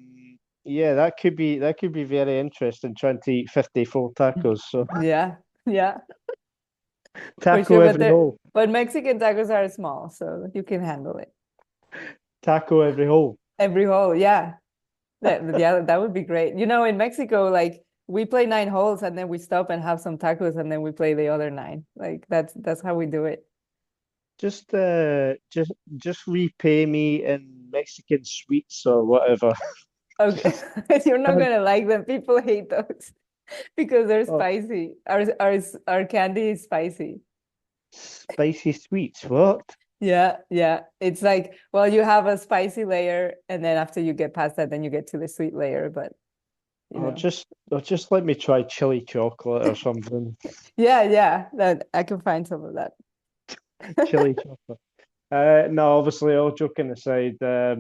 yeah, that could be very interesting trying to eat 54 tacos. So Yeah, yeah, for taco sure. But every they're hole, but Mexican tacos are small, so you can handle it. taco every hole. Every hole, yeah. Yeah, that would be great. You know, in Mexico, like we play 9 holes and then we stop and have some tacos and then we play the other 9. Like that's how we do it. Just repay me in Mexican sweets or whatever. Okay. You're not gonna like them. People hate those because they're Oh, spicy. Our candy is spicy. spicy sweets, what? Yeah, yeah. It's like, well, you have a spicy layer, and then after you get past that, then you get to the sweet layer. But you Or know, just let me try chili chocolate or something. yeah, yeah. That I can find some of that. Chili chocolate. No, obviously, all joking aside, I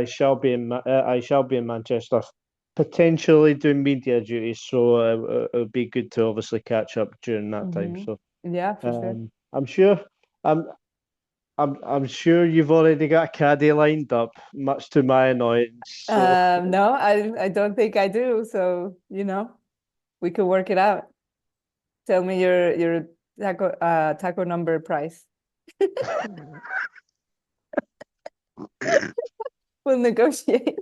shall be in Manchester, potentially doing media duties, so it'll be good to obviously catch up during that time. Hmm. So, Yeah, for sure. I'm sure, I'm, I'm sure you've already got a caddy lined up, much to my annoyance. So, No, I don't think I do. So, we could work it out. Tell me your taco number price. We'll negotiate.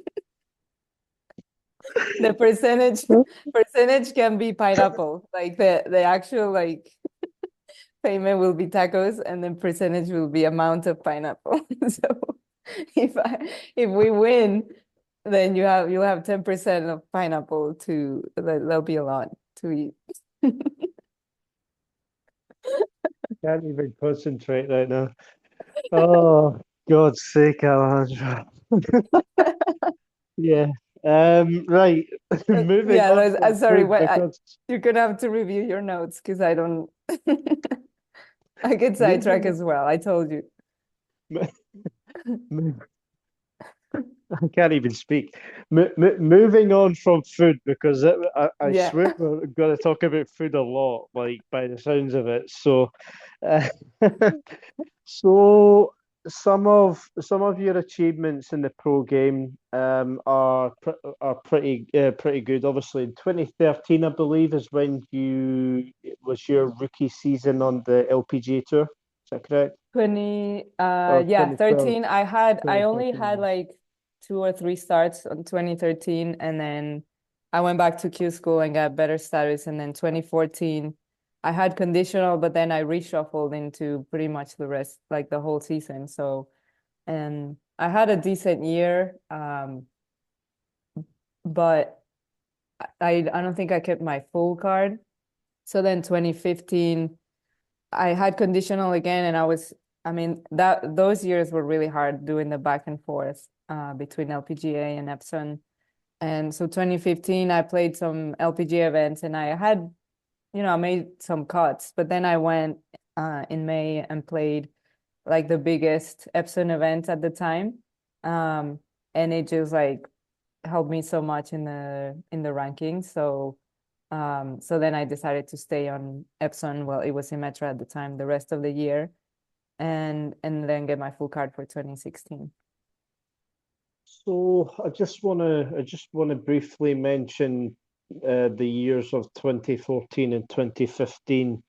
The percentage can be pineapple. Like the actual like payment will be tacos and then percentage will be amount of pineapple. So if we win, then you'll have 10% of pineapple to that'll be a lot to eat. can't even concentrate right now. Oh, God's sake, Alejandra. Yeah. Right. Moving Yeah, on from sorry, food because you're gonna have to review your notes because I don't I get sidetracked moving as well. I told you. I can't even speak. Moving on from food because I Yeah. swear we're going to talk about food a lot, like by the sounds of it. So, uh, so some of your achievements in the pro game are pretty good. Obviously, in 2013, I believe, is when you it was your rookie season on the LPGA Tour. Is that correct? 20 Or yeah, 2012, 13. I only had 2013? like 2 or 3 starts on 2013 and then I went back to Q school and got better status and then 2014 I had conditional but then I reshuffled into pretty much the rest like the whole season. So and I had a decent year but I don't think I kept my full card. So then 2015 I had conditional again, and I mean, that those years were really hard doing the back and forth between LPGA and Epson. And so 2015, I played some LPGA events, and I had, I made some cuts. But then I went in May and played like the biggest Epson event at the time, and it just like helped me so much in the rankings. So then I decided to stay on Epson. Well, it was Symetra at the time, the rest of the year, and then get my full card for 2016. So I just want to briefly mention the years of 2014 and 2015.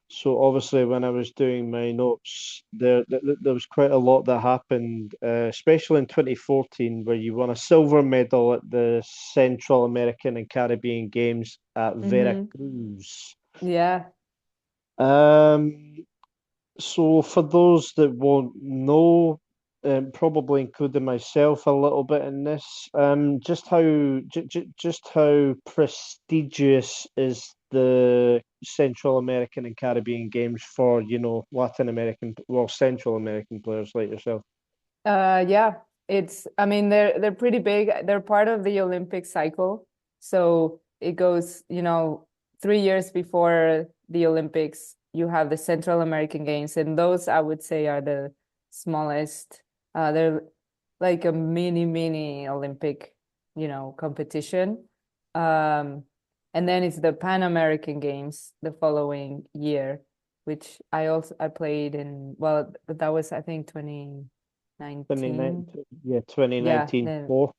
So obviously, when I was doing my notes, there was quite a lot that happened, especially in 2014, where you won a silver medal at the Central American and Caribbean Games at Hmm. Veracruz. Yeah. Um, so for those that won't know, probably including myself a little bit in this, just how prestigious is the Central American and Caribbean Games for, Latin American, well, Central American players like yourself? Yeah. I mean, they're pretty big. They're part of the Olympic cycle. So it goes, 3 years before the Olympics, you have the Central American Games, and those I would say are the smallest. They're like a mini Olympic, competition. Um, and then it's the Pan American Games the following year, which I played in, well, that was I think 2019. 2019, yeah, Yeah, 2019 then fourth.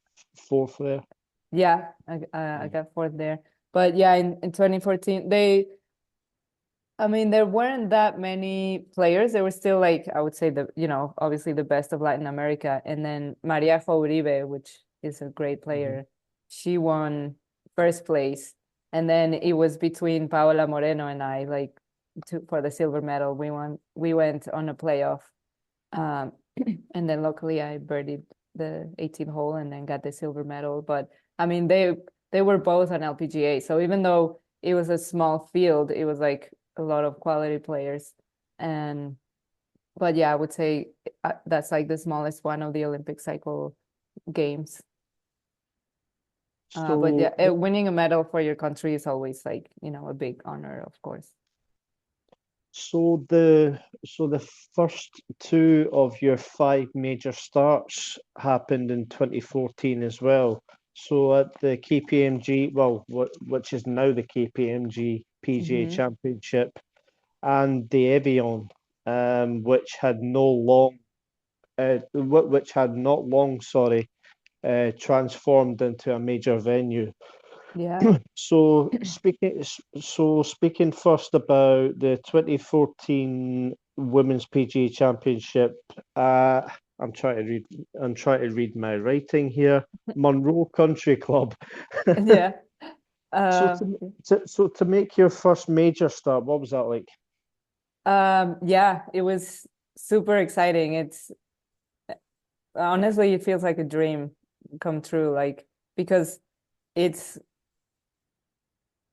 fourth there. Yeah, I got fourth there. But yeah, in 2014, I mean, there weren't that many players. There were still like, I would say obviously the best of Latin America. And then Maria Uribe, which is a great player, she won first place. And then it was between Paola Moreno and I, like for the silver medal. We went on a playoff. Um, and then luckily I birdied the 18th hole and then got the silver medal. But I mean, they were both on LPGA. So even though it was a small field, it was like a lot of quality players. But yeah, I would say that's like the smallest one of the Olympic cycle games. But So, yeah, winning a medal for your country is always like, a big honor, of course. so the first two of your five major starts happened in 2014 as well. So at the KPMG, well, which is now the KPMG PGA Championship, and the Evian, which had not long, sorry, transformed into a major venue. Yeah. So speaking first about the 2014 Women's PGA Championship, I'm trying to read my writing here. Monroe Country Club. Yeah. So Uh, to make your first major start, what was that like? yeah, it was super exciting. It's honestly, it feels like a dream come true, like because it's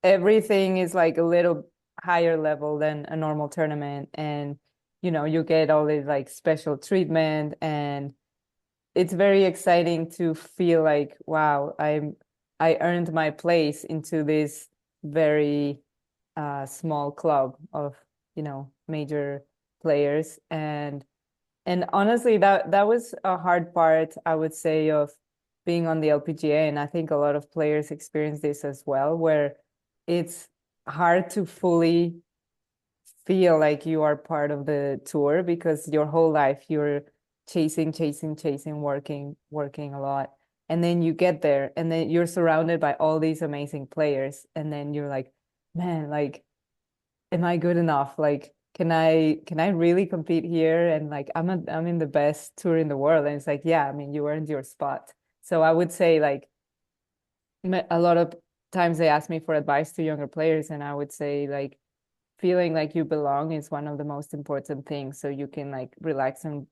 everything is like a little higher level than a normal tournament, and you get all this like special treatment, and it's very exciting to feel like, wow, I earned my place into this very small club of major players. And honestly, that was a hard part, I would say, of being on the LPGA. And I think a lot of players experience this as well, where it's hard to fully feel like you are part of the tour because your whole life you're chasing, working a lot. And then you get there and then you're surrounded by all these amazing players. And then you're like, man, like, am I good enough? Like, can I really compete here? And like, I'm in the best tour in the world. And it's like, yeah, I mean, you earned your spot. So I would say like a lot of times they ask me for advice to younger players, and I would say like feeling like you belong is one of the most important things, so you can like relax and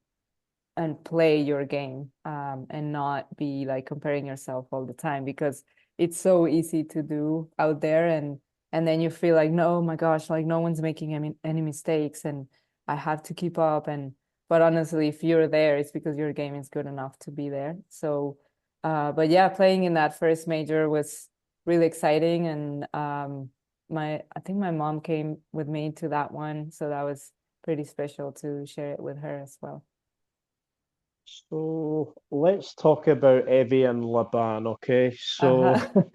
play your game, and not be like comparing yourself all the time, because it's so easy to do out there, and then you feel like, no, oh my gosh, like no one's making any mistakes and I have to keep up. But honestly, if you're there, it's because your game is good enough to be there. So but yeah, playing in that first major was really exciting. And I think my mom came with me to that one, so that was pretty special to share it with her as well. So let's talk about Evie and Laban, okay? So Uh-huh.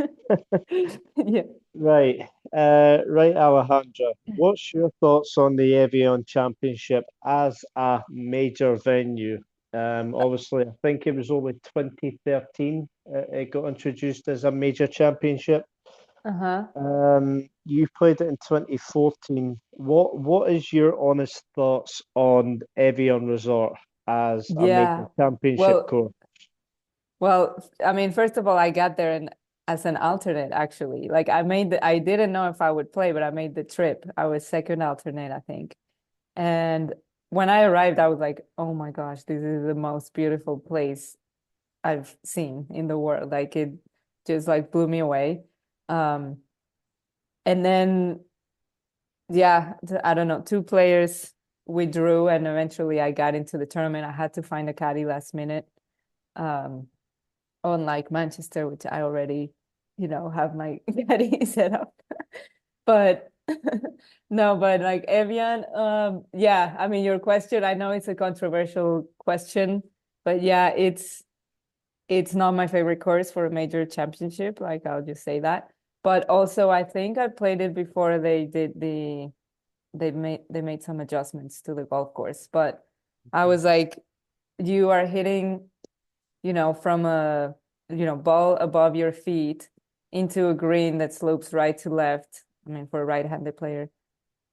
Yeah. right, right, Alejandra, what's your thoughts on the Evian Championship as a major venue? Obviously, I think it was only 2013 it got introduced as a major championship. Uh-huh. You played it in 2014. What is your honest thoughts on Evian Resort as a major Yeah. championship Well, course? I mean, first of all, I got there as an alternate, actually. Like I didn't know if I would play, but I made the trip. I was second alternate, I think. And when I arrived, I was like, oh my gosh, this is the most beautiful place I've seen in the world. Like it just like blew me away. Um, and then yeah, I don't know, two players withdrew and eventually I got into the tournament. I had to find a caddy last minute. Um, Unlike Manchester, which I already, have my caddy set up. But no, but like Evian, yeah, I mean your question, I know it's a controversial question, but yeah, it's not my favorite course for a major championship, like I'll just say that. But also I think I played it before they made some adjustments to the golf course. But I was like, you are hitting, from a ball above your feet into a green that slopes right to left. I mean, for a right-handed player.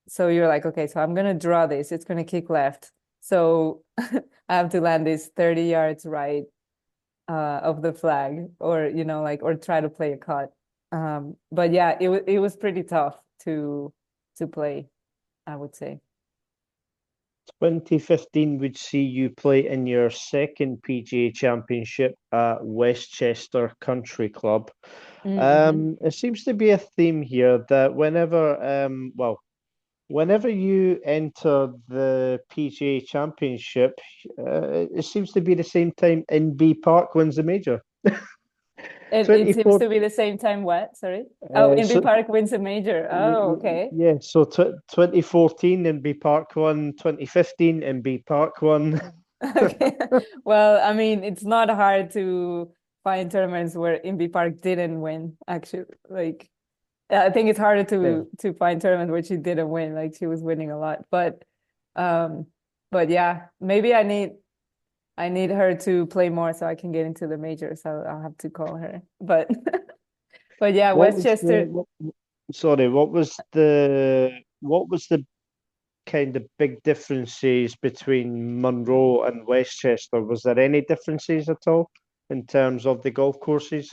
So you're like, okay, so I'm gonna draw this. It's gonna kick left. So I have to land this 30 yards right of the flag, or or try to play a cut. But yeah, it was pretty tough to play, I would say. 2015 would see you play in your second PGA Championship at Westchester Country Club. Mm-hmm. It seems to be a theme here that whenever you enter the PGA Championship, it seems to be the same time NB Park wins the major. It seems 24, to be the same time. What? Sorry. Oh, Inby so Park wins a major. Oh, okay. yeah, so 2014 NB Park won, 2015 NB Park won. Okay. Well, I mean, it's not hard to find tournaments where Inby Park didn't win, actually. Like, I think it's harder Yeah. to find tournaments where she didn't win, like she was winning a lot. Um, but yeah, maybe I need her to play more so I can get into the majors. So I'll have to call her. But but yeah, What was Westchester. sorry, what was the kind of big differences between Monroe and Westchester? Was there any differences at all in terms of the golf courses?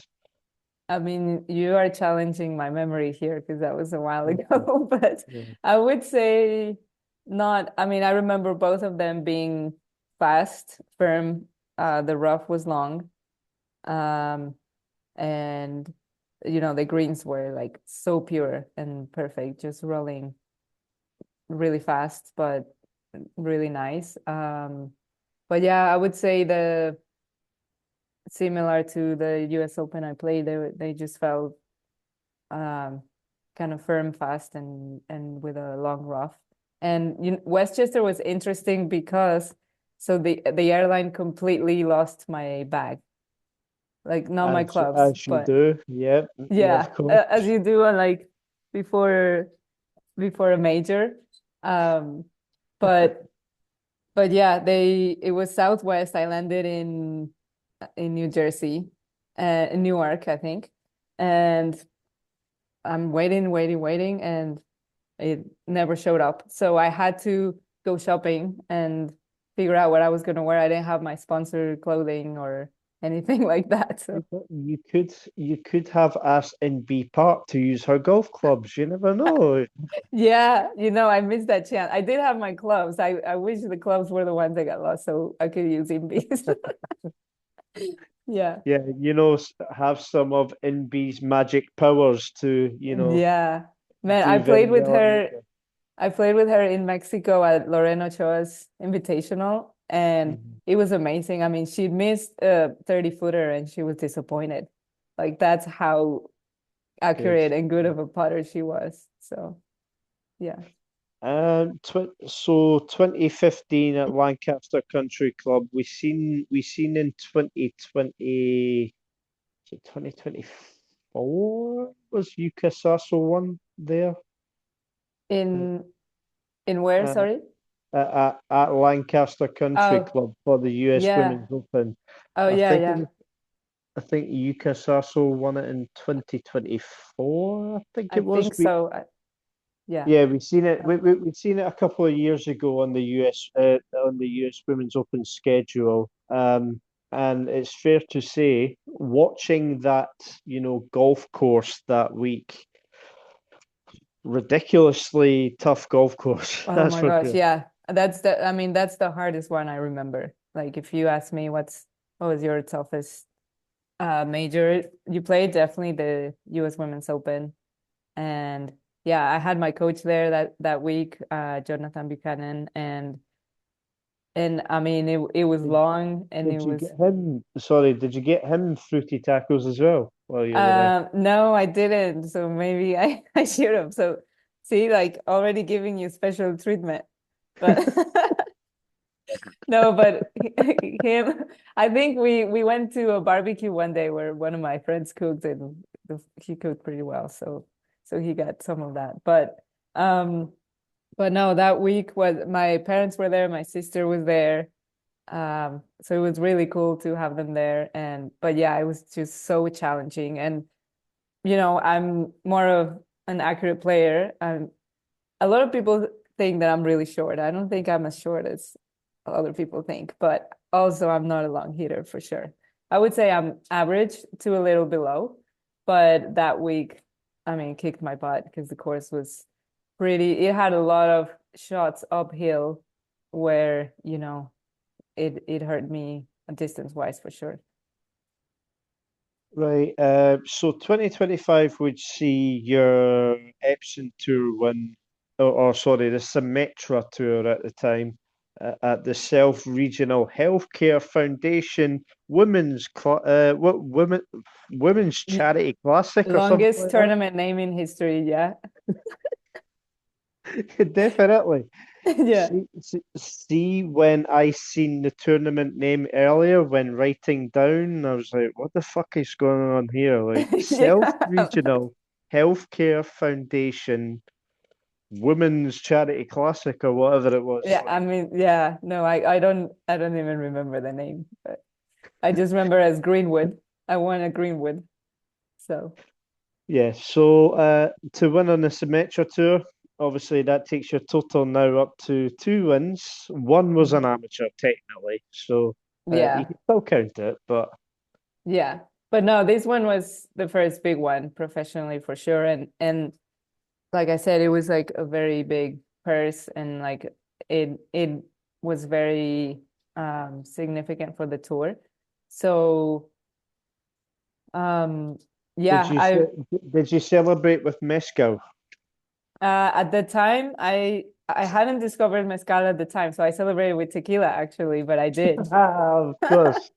I mean, you are challenging my memory here because that was a while Okay. ago, but Yeah. I would say not. I mean, I remember both of them being fast, firm. The rough was long. Um, and the greens were like so pure and perfect, just rolling really fast, but really nice. But yeah, I would say the similar to the US Open I played, they just felt um, kind of firm, fast, and with a long rough. And Westchester was interesting because so the airline completely lost my bag, like not my clubs, As you but do, yeah, yeah, yeah, of course. as you do on like before before a major. Um, but but yeah, it was Southwest. I landed in New Jersey, in Newark, I think, and I'm waiting, waiting, waiting, and it never showed up. So I had to go shopping and figure out what I was gonna wear. I didn't have my sponsored clothing or anything like that. So You could have asked NB Park to use her golf clubs. You never know. yeah, I missed that chance. I did have my clubs. I wish the clubs were the ones that got lost so I could use Inbees. Yeah. Yeah, have some of NB's magic powers to, Yeah. Man, I do played very with well at her. major. I played with her in Mexico at Lorena Ochoa's Invitational, and Mhm. it was amazing. I mean, she missed a 30 footer and she was disappointed. Like that's how Good. accurate and good of a putter she was. So, yeah. So 2015 at Lancaster Country Club, we seen in 2020, so 2024 was Yuka Sasso one there. Uh, In in where, uh, sorry? at Lancaster Country Oh, Club for the US yeah. Women's Open. Oh, I yeah, think it yeah. was, I think Yuka Sasso won it in 2024. I think I it was. think so. Yeah. Yeah, we've seen it. Uh, We've seen it a couple of years ago on the US Women's Open schedule. And it's fair to say, watching that golf course that week, ridiculously tough golf course. Oh That's my for gosh, sure. yeah. I mean, that's the hardest one I remember. Like if you ask me what was your toughest major you played, definitely the US Women's Open. And yeah, I had my coach there that week, Jonathan Buchanan, and I mean it was Did, long and it did you was get him? Sorry, did you get him fruity tacos as well while you were there? no, I didn't. So maybe I should have. So see, like already giving you special treatment. But no, but him, I think we went to a barbecue one day where one of my friends cooked and he cooked pretty well. So he got some of that. Um but no, that week was my parents were there, my sister was there. So it was really cool to have them there. But yeah, it was just so challenging. And, I'm more of an accurate player. A lot of people think that I'm really short. I don't think I'm as short as other people think, but also I'm not a long hitter for sure. I would say I'm average to a little below, but that week, I mean, kicked my butt because the course was it had a lot of shots uphill where, it hurt me distance wise for sure. Right. So 2025 would see your Epsom Tour win, or sorry, the Symetra Tour at the time, at the Self Regional Healthcare Foundation Women's Charity Classic or something Longest like that. tournament name in history, yeah. Definitely. Yeah. See, when I seen the tournament name earlier when writing down, I was like, what the fuck is going on here? Like Yeah. Self-Regional Healthcare Foundation Women's Charity Classic or whatever it was. Yeah, I Like, mean, yeah, no, I don't even remember the name, but I just remember as Greenwood. I won a Greenwood. So yeah, so to win on the Symetra Tour, obviously that takes your total now up to 2 wins. One was an amateur, technically, so you yeah, can still count it, but yeah. But no, this one was the first big one professionally for sure. And like I said, it was like a very big purse and like it was very significant for the tour. So um Did yeah, you did you celebrate with Moscow? at the time I hadn't discovered mezcal at the time, so I celebrated with tequila actually, but I did. Of course.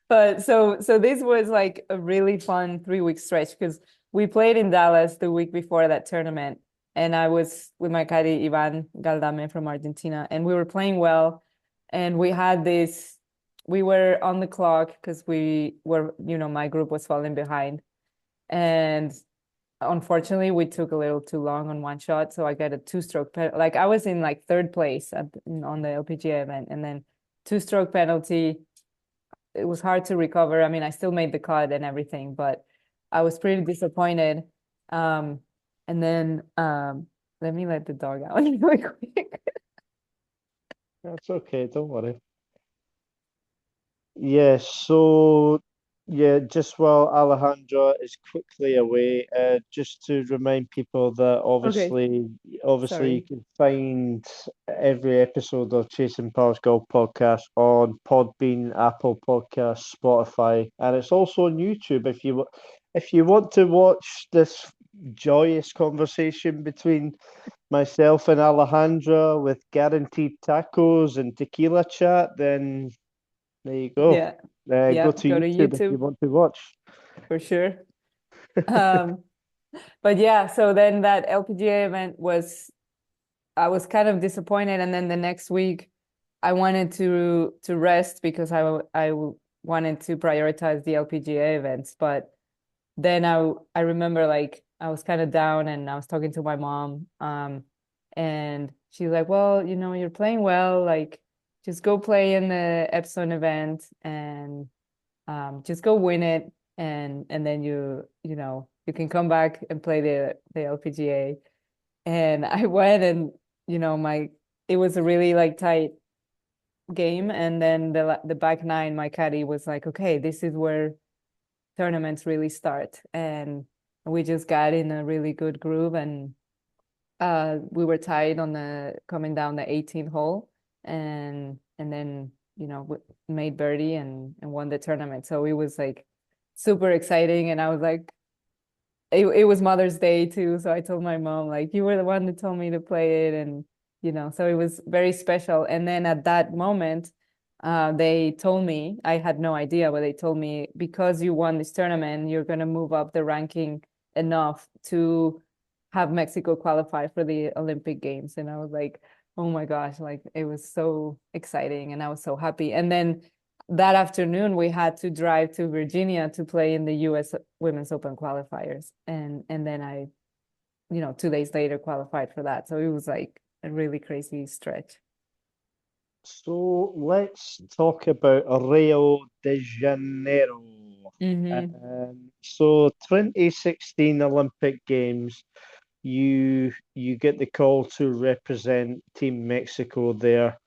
But so this was like a really fun 3 week stretch because we played in Dallas the week before that tournament, and I was with my caddy Ivan Galdame from Argentina, and we were playing well, and we were on the clock because we were, my group was falling behind, and unfortunately we took a little too long on one shot, so I got a two-stroke penalty. Like I was in like third place on the LPGA event, and then two-stroke penalty. It was hard to recover. I mean, I still made the cut and everything, but I was pretty disappointed. And then let me let the dog out really quick. That's okay, don't worry. Yes, so yeah, just while Alejandra is quickly away, just to remind people that Okay, obviously you sorry. can find every episode of Chasing Pars Golf podcast on Podbean, Apple Podcasts, Spotify, and it's also on YouTube if you want to watch this joyous conversation between myself and Alejandra with guaranteed tacos and tequila chat, then there you go. Yeah, Go yeah, to go to YouTube if you YouTube want to watch. for sure. Um, but yeah, so then that LPGA event I was kind of disappointed, and then the next week I wanted to rest because I wanted to prioritize the LPGA events, but then I remember like I was kind of down and I was talking to my mom, and she's like, well, you're playing well, like just go play in the Epson event and just go win it, and then you can come back and play the LPGA. And I went, and my it was a really like tight game, and then the back nine, my caddy was like, okay, this is where tournaments really start, and we just got in a really good groove, and we were tied on the coming down the 18th hole, and then made birdie and won the tournament. So it was like super exciting, and I was like, it was Mother's Day too, so I told my mom like, you were the one that told me to play it, and so it was very special. And then at that moment, they told me, I had no idea, but they told me, because you won this tournament, you're going to move up the ranking enough to have Mexico qualify for the Olympic Games. And I was like, oh my gosh, like it was so exciting, and I was so happy. And then that afternoon we had to drive to Virginia to play in the US Women's Open qualifiers, and then I 2 days later qualified for that. So it was like a really crazy stretch. So let's talk about Rio de Janeiro. Mm-hmm. So 2016 Olympic Games, you get the call to represent Team Mexico there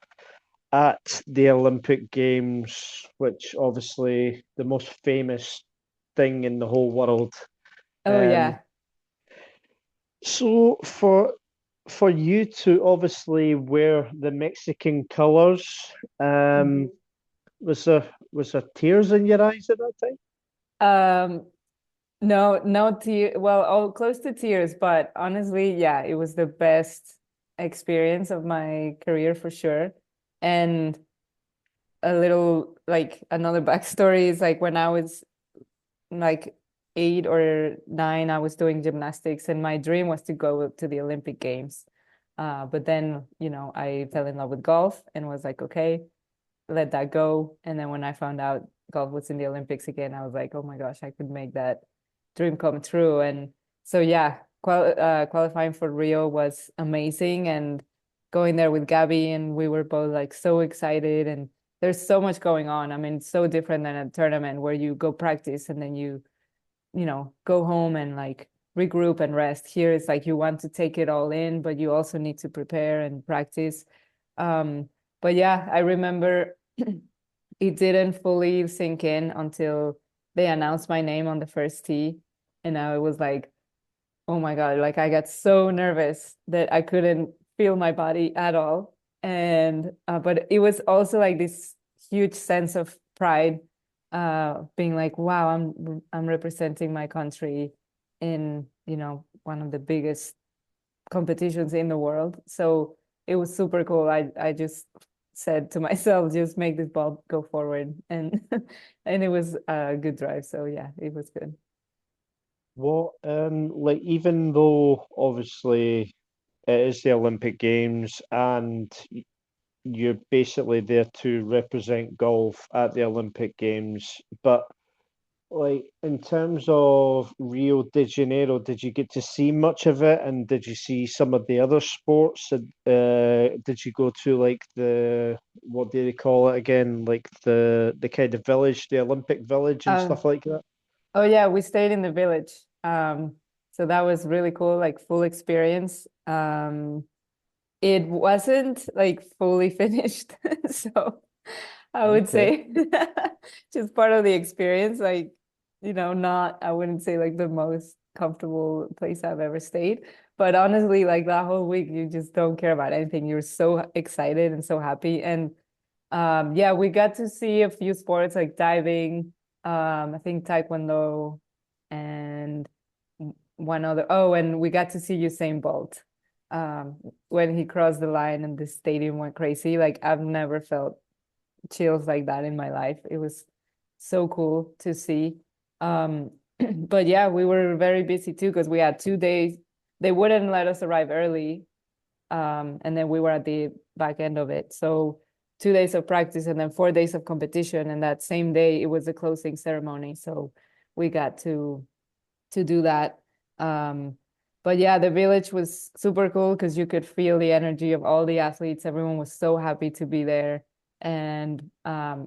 at the Olympic Games, which obviously the most famous thing in the whole world. Oh Um, yeah. so for you to obviously wear the Mexican colors, Mhm. was there tears in your eyes at that time? Um, no, no tear. Well, all close to tears, but honestly, yeah, it was the best experience of my career for sure. And a little like another backstory is like when I was like 8 or 9, I was doing gymnastics, and my dream was to go to the Olympic Games. But then, I fell in love with golf and was like, okay, let that go. And then when I found out golf was in the Olympics again, I was like, oh my gosh, I could make that dream come true. And so, yeah, qualifying for Rio was amazing. And going there with Gabby, and we were both like so excited. And there's so much going on. I mean, it's so different than a tournament where you go practice and then you go home and like regroup and rest. Here it's like you want to take it all in, but you also need to prepare and practice. Um, but yeah, I remember it didn't fully sink in until they announced my name on the first tee. And I was like, oh my God, like I got so nervous that I couldn't feel my body at all. And but it was also like this huge sense of pride, being like, wow, I'm representing my country in, one of the biggest competitions in the world. So it was super cool. I just said to myself, just make this ball go forward, and and it was a good drive. So yeah, it was good. Like even though obviously it is the Olympic Games and you're basically there to represent golf at the Olympic Games, but like in terms of Rio de Janeiro, did you get to see much of it? And did you see some of the other sports? Did you go to like the what do they call it again? Like the kind of village, the Olympic village and Uh, stuff like that? oh yeah, we stayed in the village. So that was really cool, like full experience. It wasn't like fully finished, so I would Okay. say just part of the experience, like, not, I wouldn't say like the most comfortable place I've ever stayed. But honestly, like that whole week, you just don't care about anything. You're so excited and so happy. And yeah, we got to see a few sports like diving, I think taekwondo, and one other. Oh, and we got to see Usain Bolt when he crossed the line and the stadium went crazy. Like I've never felt chills like that in my life. It was so cool to see. Um, but yeah, we were very busy too because we had 2 days. They wouldn't let us arrive early, and then we were at the back end of it. So 2 days of practice and then 4 days of competition. And that same day, it was the closing ceremony. So we got to do that. Um, but yeah, the village was super cool because you could feel the energy of all the athletes. Everyone was so happy to be there. And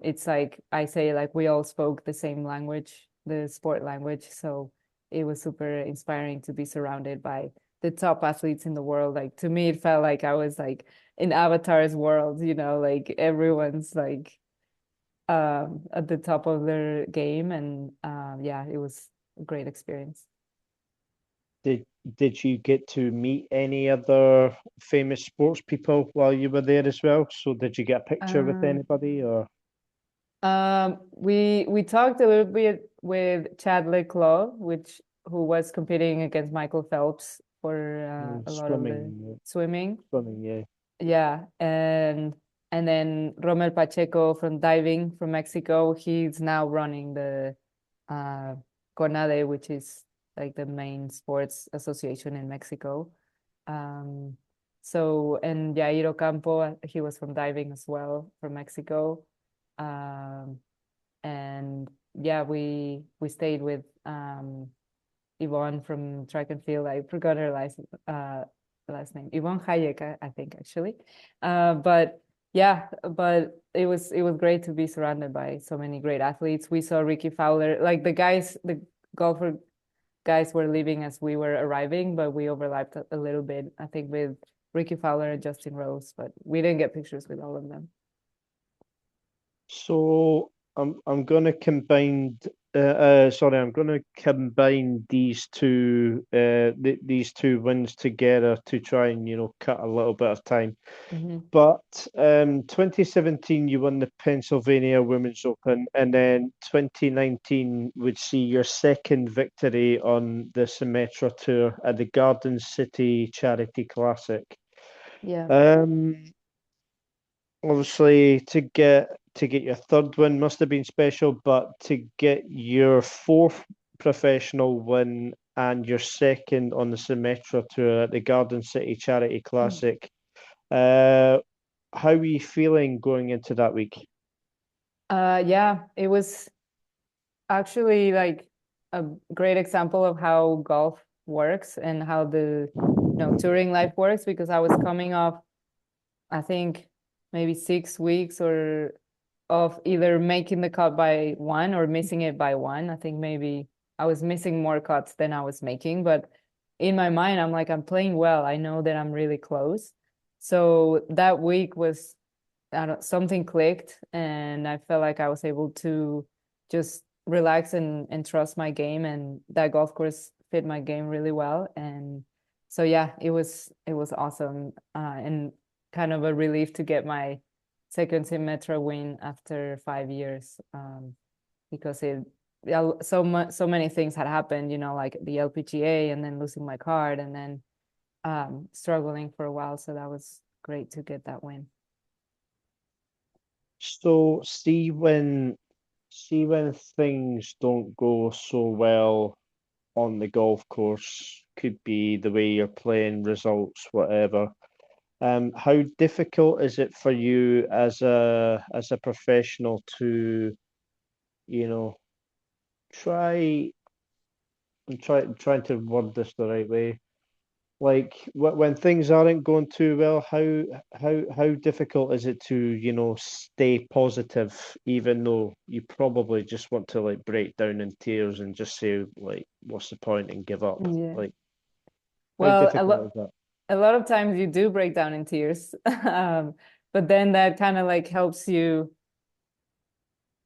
it's like I say, like we all spoke the same language, the sport language. So it was super inspiring to be surrounded by the top athletes in the world. Like to me, it felt like I was like in Avatar's world, like everyone's like at the top of their game. And yeah, it was a great experience. Did did you get to meet any other famous sports people while you were there as well? So did you get a picture with Um, anybody or we talked a little bit with Chad Leclos, who was competing against Michael Phelps for a lot of the swimming? swimming. Swimming, yeah. Yeah, and then Romel Pacheco from diving from Mexico. He's now running the uh, CONADE, which is like the main sports association in Mexico. Um, so, and Jairo Campo, he was from diving as well from Mexico. Um, and yeah, we stayed with Yvonne from track and field. I forgot her last name, Yvonne Hayek, I think actually. But Yeah, but it was great to be surrounded by so many great athletes. We saw Ricky Fowler, like the golfer guys were leaving as we were arriving, but we overlapped a little bit, I think, with Ricky Fowler and Justin Rose, but we didn't get pictures with all of them. So I'm gonna combine sorry, I'm gonna combine these two wins together to try and cut a little bit of time. Hmm. But 2017 you won the Pennsylvania Women's Open, and then 2019 would see your second victory on the Symetra Tour at the Garden City Charity Classic. Yeah. Um, Obviously to get your third win must have been special, but to get your fourth professional win and your second on the Symetra Tour at the Garden City Charity Classic, uh, how are you feeling going into that week? Yeah, it was actually like a great example of how golf works and how the touring life works because I was coming off, I think, maybe 6 weeks or of either making the cut by one or missing it by one. I think maybe I was missing more cuts than I was making, but in my mind, I'm like, I'm playing well. I know that I'm really close. So that week was, I don't, something clicked, and I felt like I was able to just relax and trust my game, and that golf course fit my game really well. And so yeah, it was awesome, and kind of a relief to get my second Symetra win after 5 years, because it yeah, so many things had happened, like the LPGA and then losing my card and then struggling for a while. So that was great to get that win. So see when things don't go so well on the golf course, could be the way you're playing, results, whatever. How difficult is it for you as a professional to, you know, try I'm trying to word this the right way. Like when things aren't going too well, how difficult is it to, stay positive, even though you probably just want to like break down in tears and just say like, what's the point and give up? Yeah. Like, how Well, difficult is that? a lot of times you do break down in tears, but then that kind of like helps you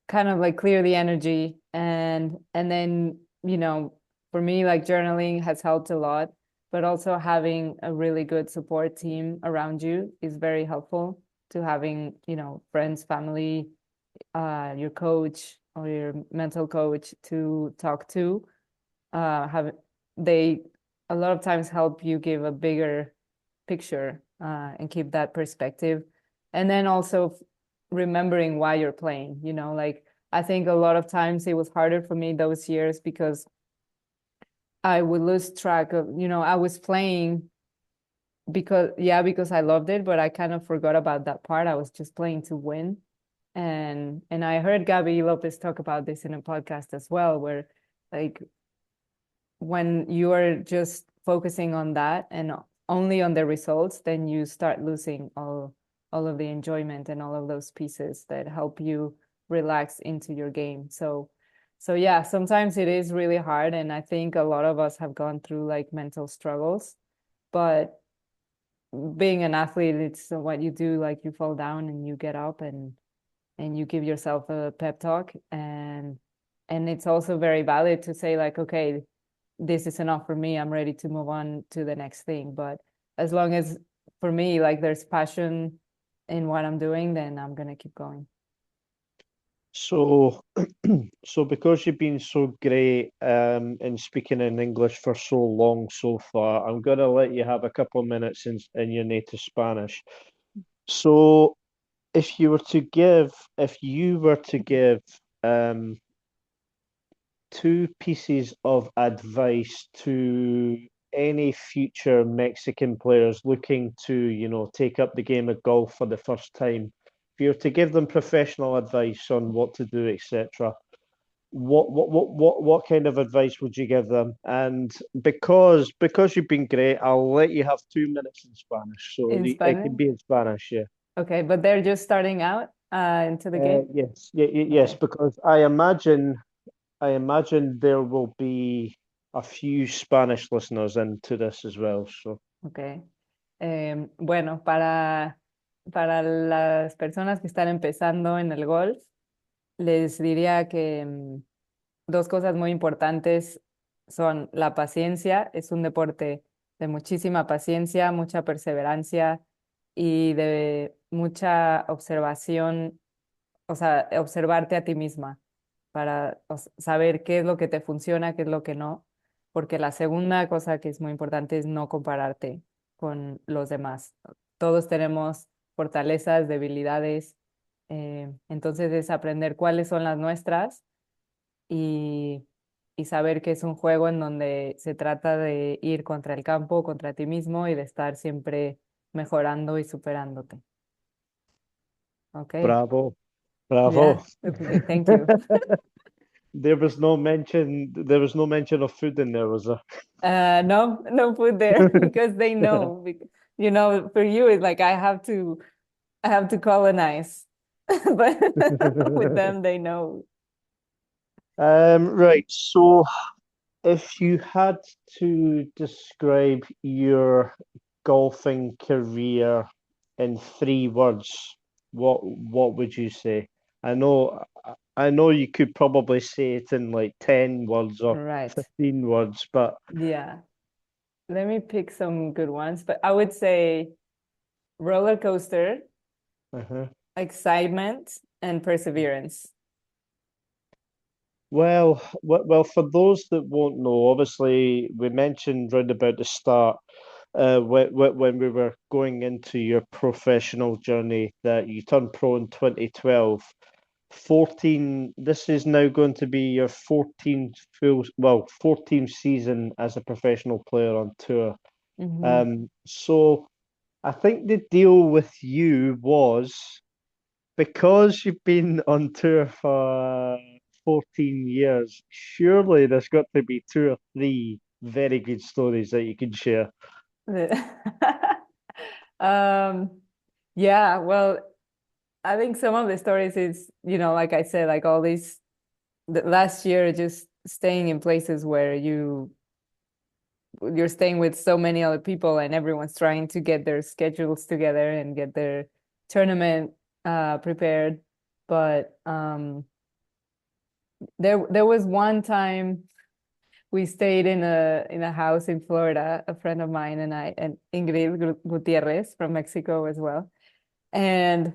kind of like clear the energy, and then for me, like journaling has helped a lot, but also having a really good support team around you is very helpful, to having friends, family, your coach or your mental coach to talk to, have they a lot of times help you give a bigger picture, and keep that perspective. And then also remembering why you're playing, like I think a lot of times it was harder for me those years because I would lose track of, I was playing because I loved it, but I kind of forgot about that part. I was just playing to win. And I heard Gabby Lopez talk about this in a podcast as well, where like when you are just focusing on that and only on the results, then you start losing all of the enjoyment and all of those pieces that help you relax into your game. So yeah, sometimes it is really hard, and I think a lot of us have gone through like mental struggles, but being an athlete, it's what you do. Like you fall down and you get up, and you give yourself a pep talk, and it's also very valid to say like, okay, this is enough for me. I'm ready to move on to the next thing. But as long as for me, like there's passion in what I'm doing, then I'm gonna keep going. So, so because you've been so great in speaking in English for so long so far, I'm gonna let you have a couple of minutes in your native Spanish. So, if you were to give um two pieces of advice to any future Mexican players looking to, take up the game of golf for the first time, if you were to give them professional advice on what to do, etc., what kind of advice would you give them? And because you've been great, I'll let you have 2 minutes in Spanish, so In it Spanish? can be in Spanish, yeah. Okay, but they're just starting out into the game. Yes, yes, Okay. because I imagine there will be a few Spanish listeners into this as well. So, Okay. Bueno, para las personas que están empezando en el golf, les diría que dos cosas muy importantes son la paciencia, es un deporte de muchísima paciencia, mucha perseverancia y de mucha observación, o sea, observarte a ti misma para saber qué es lo que te funciona, qué es lo que no, porque la segunda cosa que es muy importante es no compararte con los demás. Todos tenemos fortalezas, debilidades, entonces es aprender cuáles son las nuestras y, y saber que es un juego en donde se trata de ir contra el campo, contra ti mismo y de estar siempre mejorando y superándote. Ok, bravo, yeah, bravo. okay, thank you. There was no mention of food in there, was there? No, no food there because they know. You know, for you it's like I have to colonize, but with them they know. Right. So, if you had to describe your golfing career in 3 words, what would you say? I know you could probably say it in like 10 words or Right. 15 words, but Yeah. Let me pick some good ones, but I would say roller coaster, uh-huh. excitement, and perseverance. Well, for those that won't know, obviously we mentioned round about the start, when we were going into your professional journey, that you turned pro in 2012. 14, this is now going to be your 14th season as a professional player on tour. Hmm. So I think the deal with you was because you've been on tour for 14 years, surely there's got to be two or three very good stories that you can share. um, yeah, well, I think some of the stories is, you know, like I said, like all these the last year just staying in places where you're staying with so many other people and everyone's trying to get their schedules together and get their tournament prepared. But there was one time we stayed in a house in Florida, a friend of mine and I, and Ingrid Gutierrez from Mexico as well. And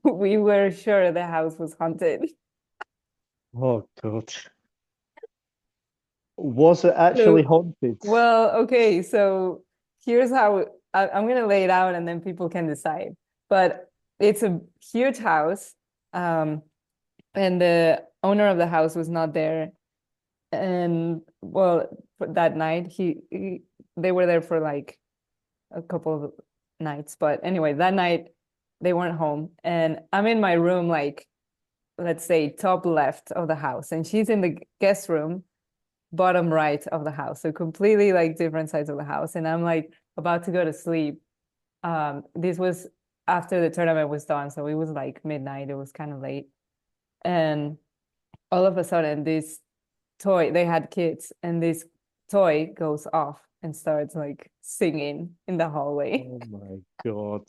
we were sure the house was haunted. Oh God. Was it actually So, haunted? well, okay, so here's how I'm gonna lay it out and then people can decide. But it's a huge house, um, and the owner of the house was not there. And well, for that night, they were there for like a couple of nights. But anyway, that night they weren't home, and I'm in my room, like let's say top left of the house, and she's in the guest room bottom right of the house. So completely like different sides of the house. And I'm like about to go to sleep. This was after the tournament was done. So it was like midnight. It was kind of late. And all of a sudden, this toy, they had kids, and this toy goes off and starts like singing in the hallway. Oh my God.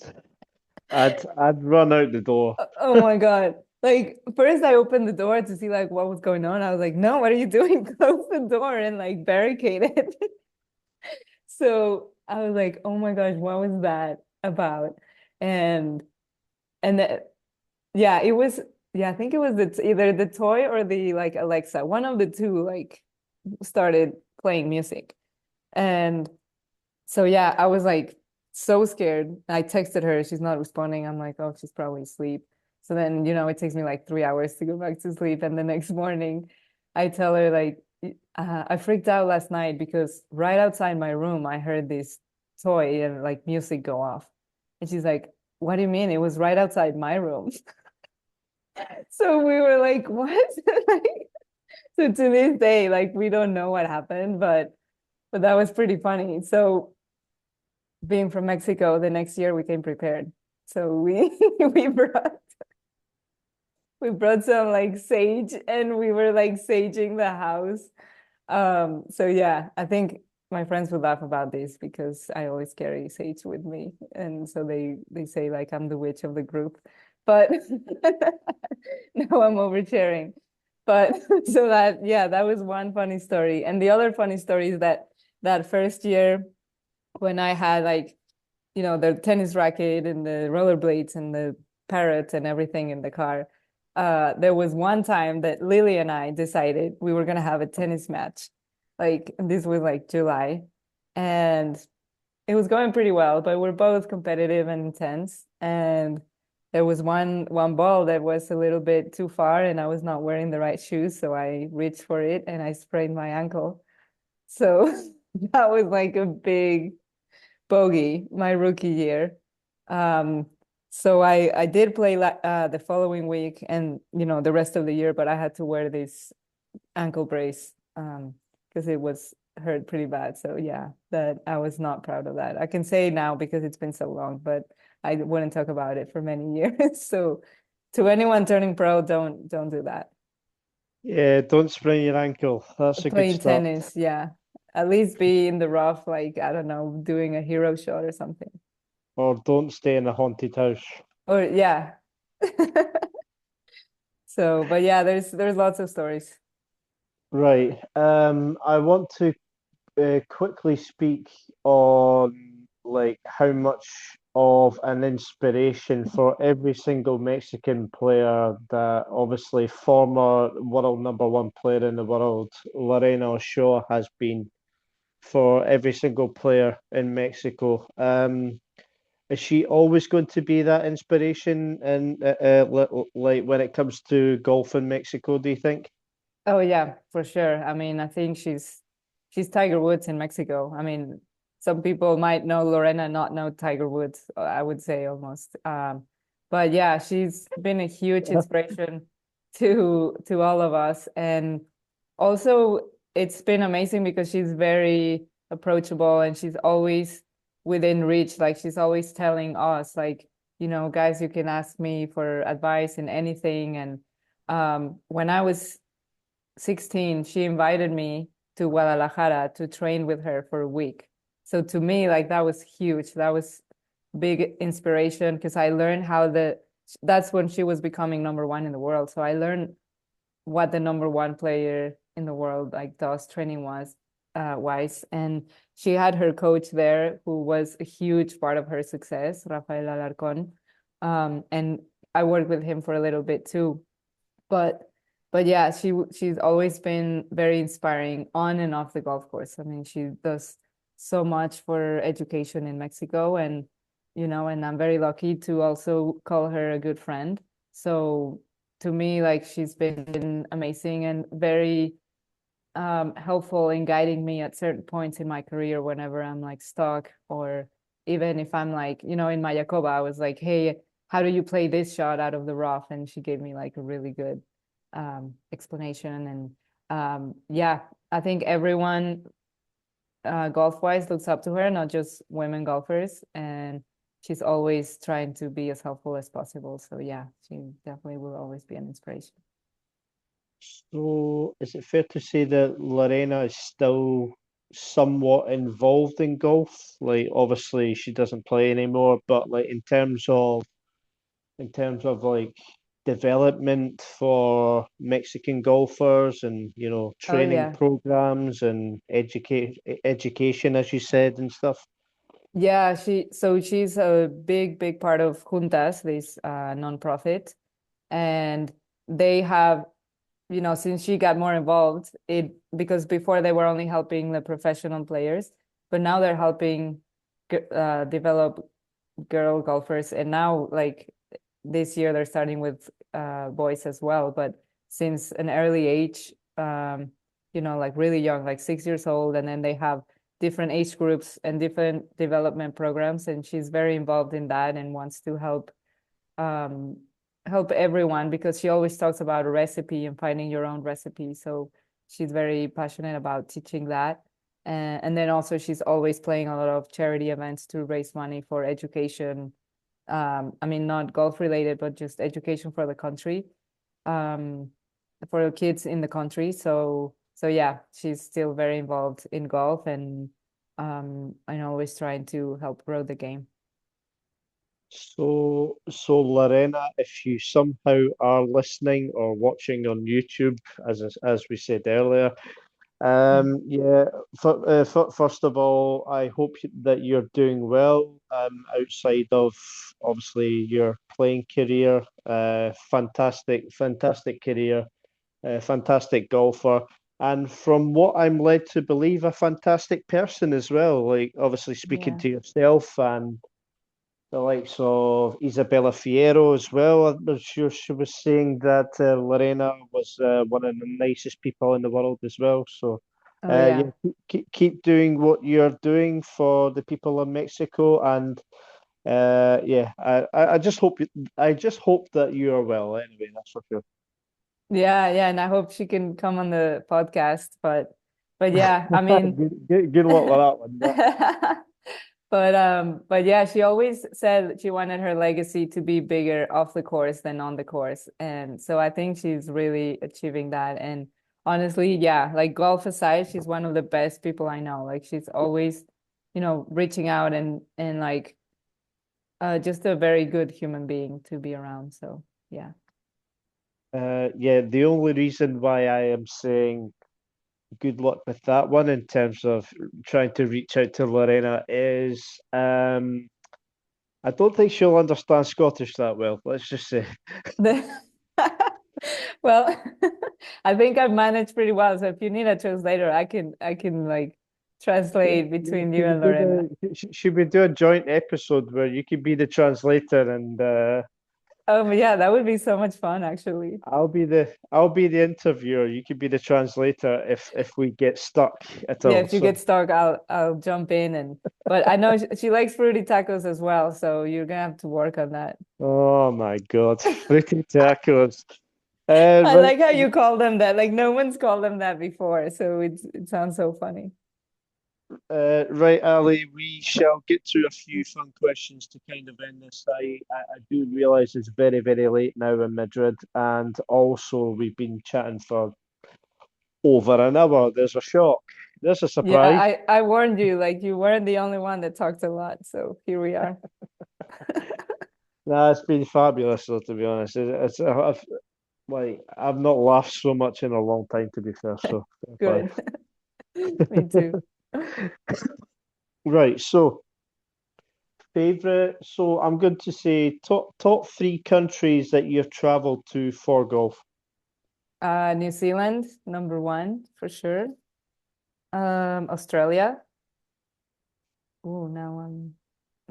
I'd run out the door. Oh my God. Like first I opened the door to see like what was going on. I was like, no, what are you doing? Close the door and like barricade it. So I was like, oh my gosh, what was that about? And and the, yeah, it was yeah, I think it was either the toy or the like Alexa. One of the two like started playing music. And so yeah, I was like so scared. I texted her, she's not responding. I'm like, oh, she's probably asleep. So then, you know, it takes me like 3 hours to go back to sleep. And the next morning, I tell her like, I freaked out last night because right outside my room, I heard this toy and like music go off. And she's like, what do you mean? It was right outside my room. So we were like, what? Like, so to this day, like we don't know what happened, but that was pretty funny. So being from Mexico, the next year we came prepared. So we we brought some like sage and we were like saging the house. So yeah, I think my friends would laugh about this because I always carry sage with me. And so they say like I'm the witch of the group. But now I'm oversharing. But so that yeah, that was one funny story. And the other funny story is that that first year when I had like, the tennis racket and the rollerblades and the parrot and everything in the car, there was one time that Lily and I decided we were gonna have a tennis match. Like this was like July, and it was going pretty well, but we're both competitive and intense. And there was one ball that was a little bit too far, and I was not wearing the right shoes, so I reached for it and I sprained my ankle. So that was like a big bogey my rookie year. Um, so I did play the following week and the rest of the year, but I had to wear this ankle brace because it was hurt pretty bad. So yeah, that I was not proud of that. I can say now because it's been so long, but I wouldn't talk about it for many years. So to anyone turning pro, don't do that. Yeah, don't sprain your ankle. That's a good Playing start. tennis, yeah. At least be in the rough, like I don't know, doing a hero shot or something. Or don't stay in a haunted house. Or yeah. So, but yeah, there's lots of stories. Right. I want to quickly speak on like how much of an inspiration for every single Mexican player that obviously former world number one player in the world, Lorena Ochoa, has been for every single player in Mexico. Is she always going to be that inspiration and like when it comes to golf in Mexico, do you think? Oh yeah, for sure. I mean, I think she's Tiger Woods in Mexico. I mean, some people might know Lorena, not know Tiger Woods, I would say almost. But yeah, she's been a huge inspiration to all of us. And also it's been amazing because she's very approachable and she's always within reach. Like she's always telling us, like, guys, you can ask me for advice in anything. And when I was 16, she invited me to Guadalajara to train with her for a week. So to me, like that was huge. That was big inspiration because I learned that's when she was becoming number one in the world. So I learned what the number one player in the world like does training wise. And she had her coach there who was a huge part of her success, Rafael Alarcon. And I worked with him for a little bit too. But but yeah, she's always been very inspiring on and off the golf course. I mean, she does so much for education in Mexico, and and I'm very lucky to also call her a good friend. So to me, like she's been amazing and very helpful in guiding me at certain points in my career whenever I'm like stuck, or even if I'm like, in Mayakoba, I was like, hey, how do you play this shot out of the rough? And she gave me like a really good explanation. And yeah, I think everyone golf wise looks up to her, not just women golfers. And she's always trying to be as helpful as possible. So yeah, she definitely will always be an inspiration. So, is it fair to say that Lorena is still somewhat involved in golf? Like, obviously, she doesn't play anymore, but like in terms of like development for Mexican golfers and Oh training yeah. programs and education, as you said, and stuff. Yeah, she's a big part of Juntas, this nonprofit, and they have, since she got more involved, because before they were only helping the professional players, but now they're helping develop girl golfers, and now like this year they're starting with boys as well, but since an early age, like really young, like 6 years old, and then they have different age groups and different development programs, and she's very involved in that and wants to um, help everyone because she always talks about a recipe and finding your own recipe. So she's very passionate about teaching that. And then also she's always playing a lot of charity events to raise money for education I mean, not golf related, but just education for the country, for the kids in the country. So yeah, she's still very involved in golf, and I'm always trying to help grow the game. So Lorena, if you somehow are listening or watching on YouTube, as we said earlier, yeah, first of all, I hope that you're doing well outside of obviously your playing career. Fantastic career, fantastic golfer, and from what I'm led to believe, a fantastic person as well. Like obviously speaking Yeah. to yourself and the likes of Isabella Fierro as well. I'm sure she was saying that Lorena was one of the nicest people in the world as well. So, Oh yeah. yeah, keep doing what you're doing for the people of Mexico, and yeah, I just hope I just hope that you are well. Anyway, that's for sure. Yeah, yeah, and I hope she can come on the podcast. But yeah, I mean, Good luck with that one. but yeah, she always said she wanted her legacy to be bigger off the course than on the course. And so I think she's really achieving that. And honestly, yeah, like golf aside, she's one of the best people I know. Like she's always, reaching out and like just a very good human being to be around. So yeah. Yeah, the only reason why I am saying good luck with that one in terms of trying to reach out to Lorena is I don't think she'll understand Scottish that well. Let's just say. The well, I think I've managed pretty well. So if you need a translator, I can like translate between you and Lorena. Should we do a joint episode where you could be the translator and Yeah, that would be so much fun, actually. I'll be the interviewer. You could be the translator if we get stuck at Yeah, all. if you So, get stuck, I'll jump in but I know she likes fruity tacos as well, so you're gonna have to work on that. oh my God, fruity tacos. I Right, like how you call them that. Like no one's called them that before, so it sounds so funny. right, Ali, we shall get to a few fun questions to kind of end this. I do realize it's very late now in Madrid, and also we've been chatting for over an hour. There's a shock. There's a Yeah, surprise. I warned you, like you weren't the only one that talked a lot, so here we are. Nah, it's been fabulous, though, to be honest. Like I've not laughed so much in a long time, to be fair. So, fair play. Good. Me too. Right, so favorite. So I'm going to say top three countries that you've traveled to for golf. New Zealand, number one for sure. Australia. Oh, now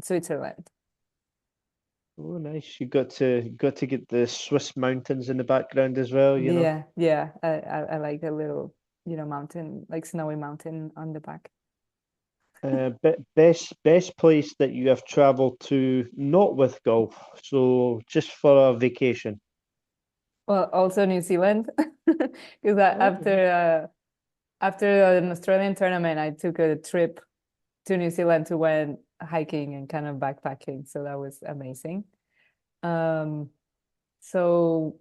Switzerland. Oh, nice. You got to get the Swiss mountains in the background as well, you know. Yeah, yeah. I like a little, mountain, like snowy mountain on the back. Best place that you have traveled to, not with golf, so just for a vacation. Well, also New Zealand, because Okay. after an Australian tournament, I took a trip to New Zealand to went hiking and kind of backpacking, so that was amazing. Um, so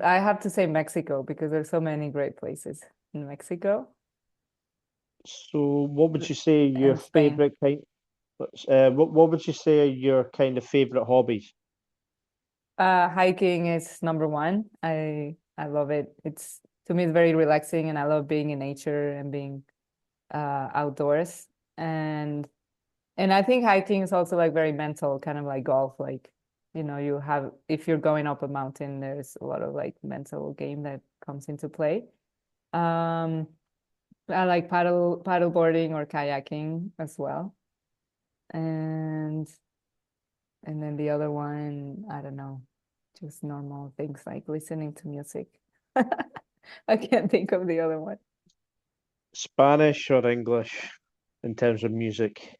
I have to say Mexico because there's so many great places in Mexico So, what would you say your and Spain. favorite kind? What would you say are your kind of favorite hobbies? Hiking is number one. I love it. It's to me it's very relaxing and I love being in nature and being outdoors. And I think hiking is also like very mental, kind of like golf. Like, you have if you're going up a mountain, there's a lot of like mental game that comes into play. Um, I like paddle boarding or kayaking as well. And and then the other one, I don't know, just normal things like listening to music. I can't think of the other one. Spanish or English in terms of music?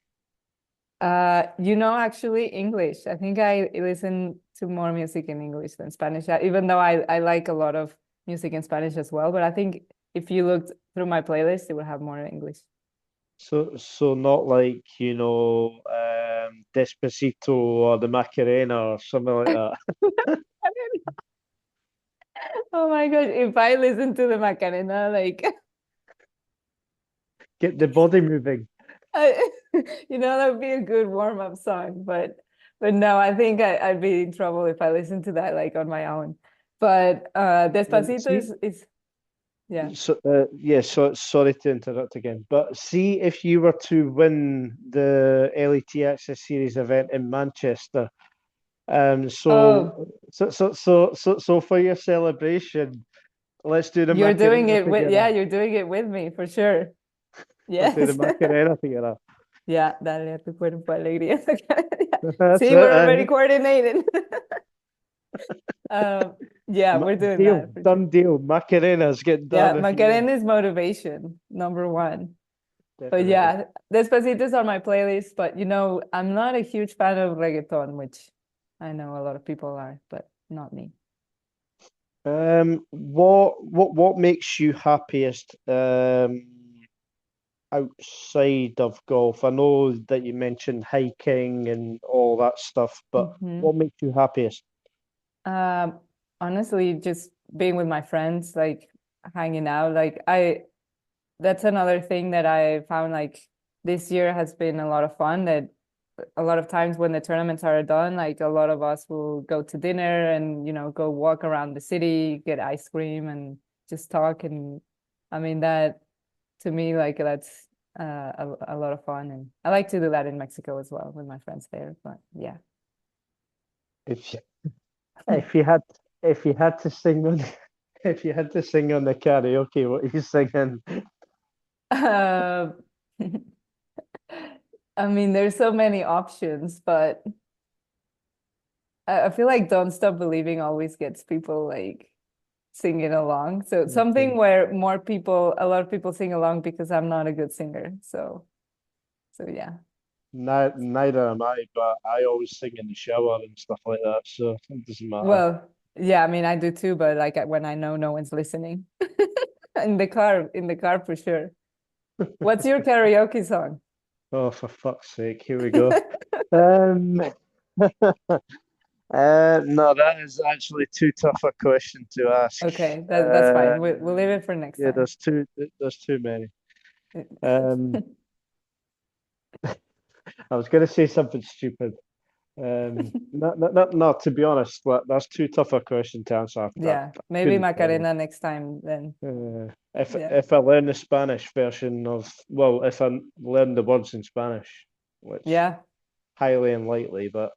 Actually English. I think I listen to more music in English than Spanish, even though I like a lot of music in Spanish as well. But I think if you looked through my playlist, it would have more English. So not like, Despacito or the Macarena or something like that. Oh my gosh, if I listen to the Macarena, like Get the body moving. I, that would be a good warm-up song, but no, I think I'd be in trouble if I listened to that like on my own. But Despacito See, is yeah. so sorry to interrupt again, but see if you were to win the LET Access Series event in Manchester. Oh, So for your celebration, let's do the Macarena together. you're doing it with me for sure. Let's do the Yes. Macarena together. Yeah, dale a tu cuerpo alegría. That's See, it. we're already coordinated. Um, yeah, we're doing Deal, that for sure. done deal. Macarena's get Yeah, done if you win. Macarena is motivation, number one. But Definitely. yeah, Despacitos on my playlist, but I'm not a huge fan of reggaeton, which I know a lot of people are, but not me. What makes you happiest outside of golf? I know that you mentioned hiking and all that stuff, but Hmm. what makes you happiest? Um, Honestly, just being with my friends, like hanging out, that's another thing that I found like this year has been a lot of fun. That a lot of times when the tournaments are done, like a lot of us will go to dinner and go walk around the city, get ice cream, and just talk. And I mean that to me, like that's a lot of fun, and I like to do that in Mexico as well with my friends there. But yeah. If you, if you had if you had to sing on if you had to sing on the karaoke, what are you singing? Uh, I mean, there's so many options, but I feel like "Don't Stop Believing" always gets people like singing along. So Okay. something where a lot of people sing along because I'm not a good singer. So yeah. Neither am I, but I always sing in the shower and stuff like that, so it doesn't matter. Well, yeah, I mean, I do too, but like when I know no one's listening. In the car for sure. What's your karaoke song? Oh, for fuck's sake, here we go. Um, no, that is actually too tough a question to ask. Okay, that's fine. We'll leave it for next Yeah, time. there's too many. Um, I was going to say something stupid. Not to be honest, that's too tough a question to answer. I Yeah, maybe couldn't tell you. Macarena next time then. Yeah. If I learn the Spanish version of, well, if I learn the words in Spanish, which Yeah, highly unlikely, but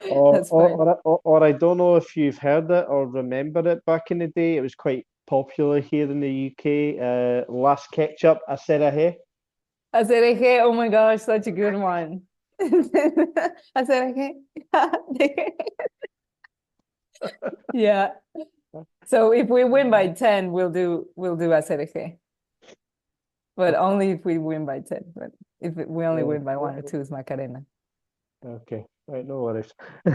or that's fine. I don't know if you've heard it or remember it back in the day. It was quite popular here in the UK. Last ketchup, I said hey. Acerejé, oh my gosh, such a good one. Acerejé. Yeah. So if we win by 10, we'll do Acerejé. But only if we win by 10. But if we only Yeah. win by 1 or 2, it's Macarena. Okay. Right, no worries.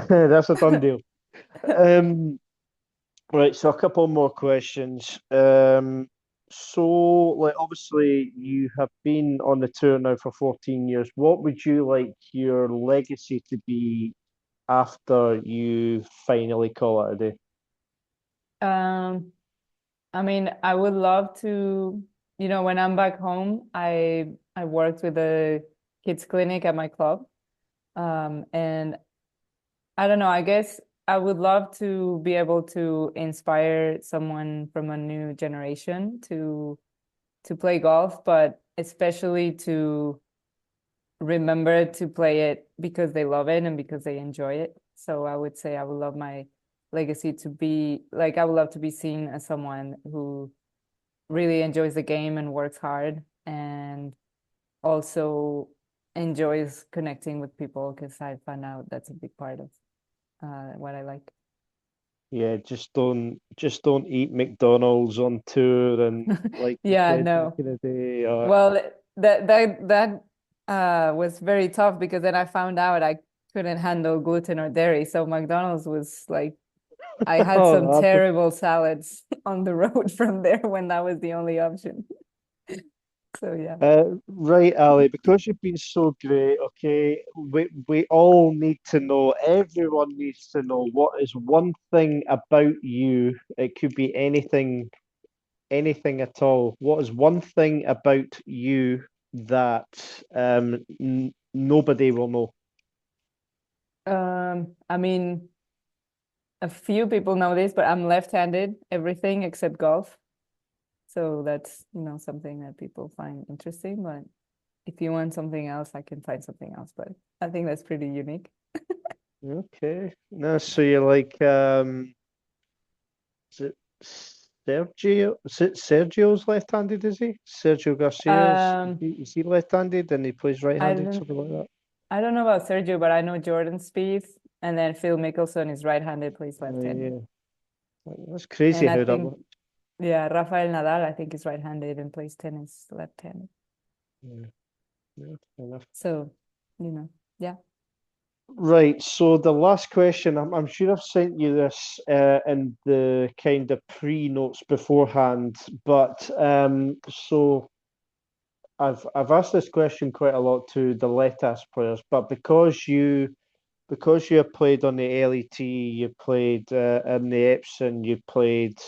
That's a done deal. Um, right, so a couple more questions. So like obviously you have been on the tour now for 14 years. What would you like your legacy to be after you finally call it a day? Um, I mean, I would love to, when I'm back home, I worked with a kids clinic at my club. And I don't know, I guess I would love to be able to inspire someone from a new generation to play golf, but especially to remember to play it because they love it and because they enjoy it. So I would say I would love my legacy to be like I would love to be seen as someone who really enjoys the game and works hard and also enjoys connecting with people because I found out that's a big part of what I like. Yeah, just don't eat McDonald's on tour and like you Yeah, said back no. in the day. Or Well, that was very tough because then I found out I couldn't handle gluten or dairy. So McDonald's was like I had some oh, terrible salads on the road from there when that was the only option. So yeah. Right, Ali, because you've been so great, okay, we all need to know, everyone needs to know what is one thing about you. It could be anything at all. What is one thing about you that n nobody will know? I mean, a few people know this, but I'm left-handed, everything except golf. So that's, something that people find interesting. But if you want something else, I can find something else. But I think that's pretty unique. Okay. No, so you're like is it Sergio's left-handed, is he? Sergio Garcia's Um, is he left-handed and he plays I right-handed, don't, something like that? I don't know about Sergio, but I know Jordan Spieth, and then Phil Mickelson is right-handed, plays left-handed. Yeah. That's crazy And I how that think, works. yeah, Rafael Nadal, I think is right-handed and plays tennis left-handed. Yeah, yeah, fair enough. So, yeah. Right, so the last question, I'm sure I've sent you this in the kind of pre-notes beforehand, but so I've asked this question quite a lot to the Letas players, but because you have played on the LET, you played in the Epson, you played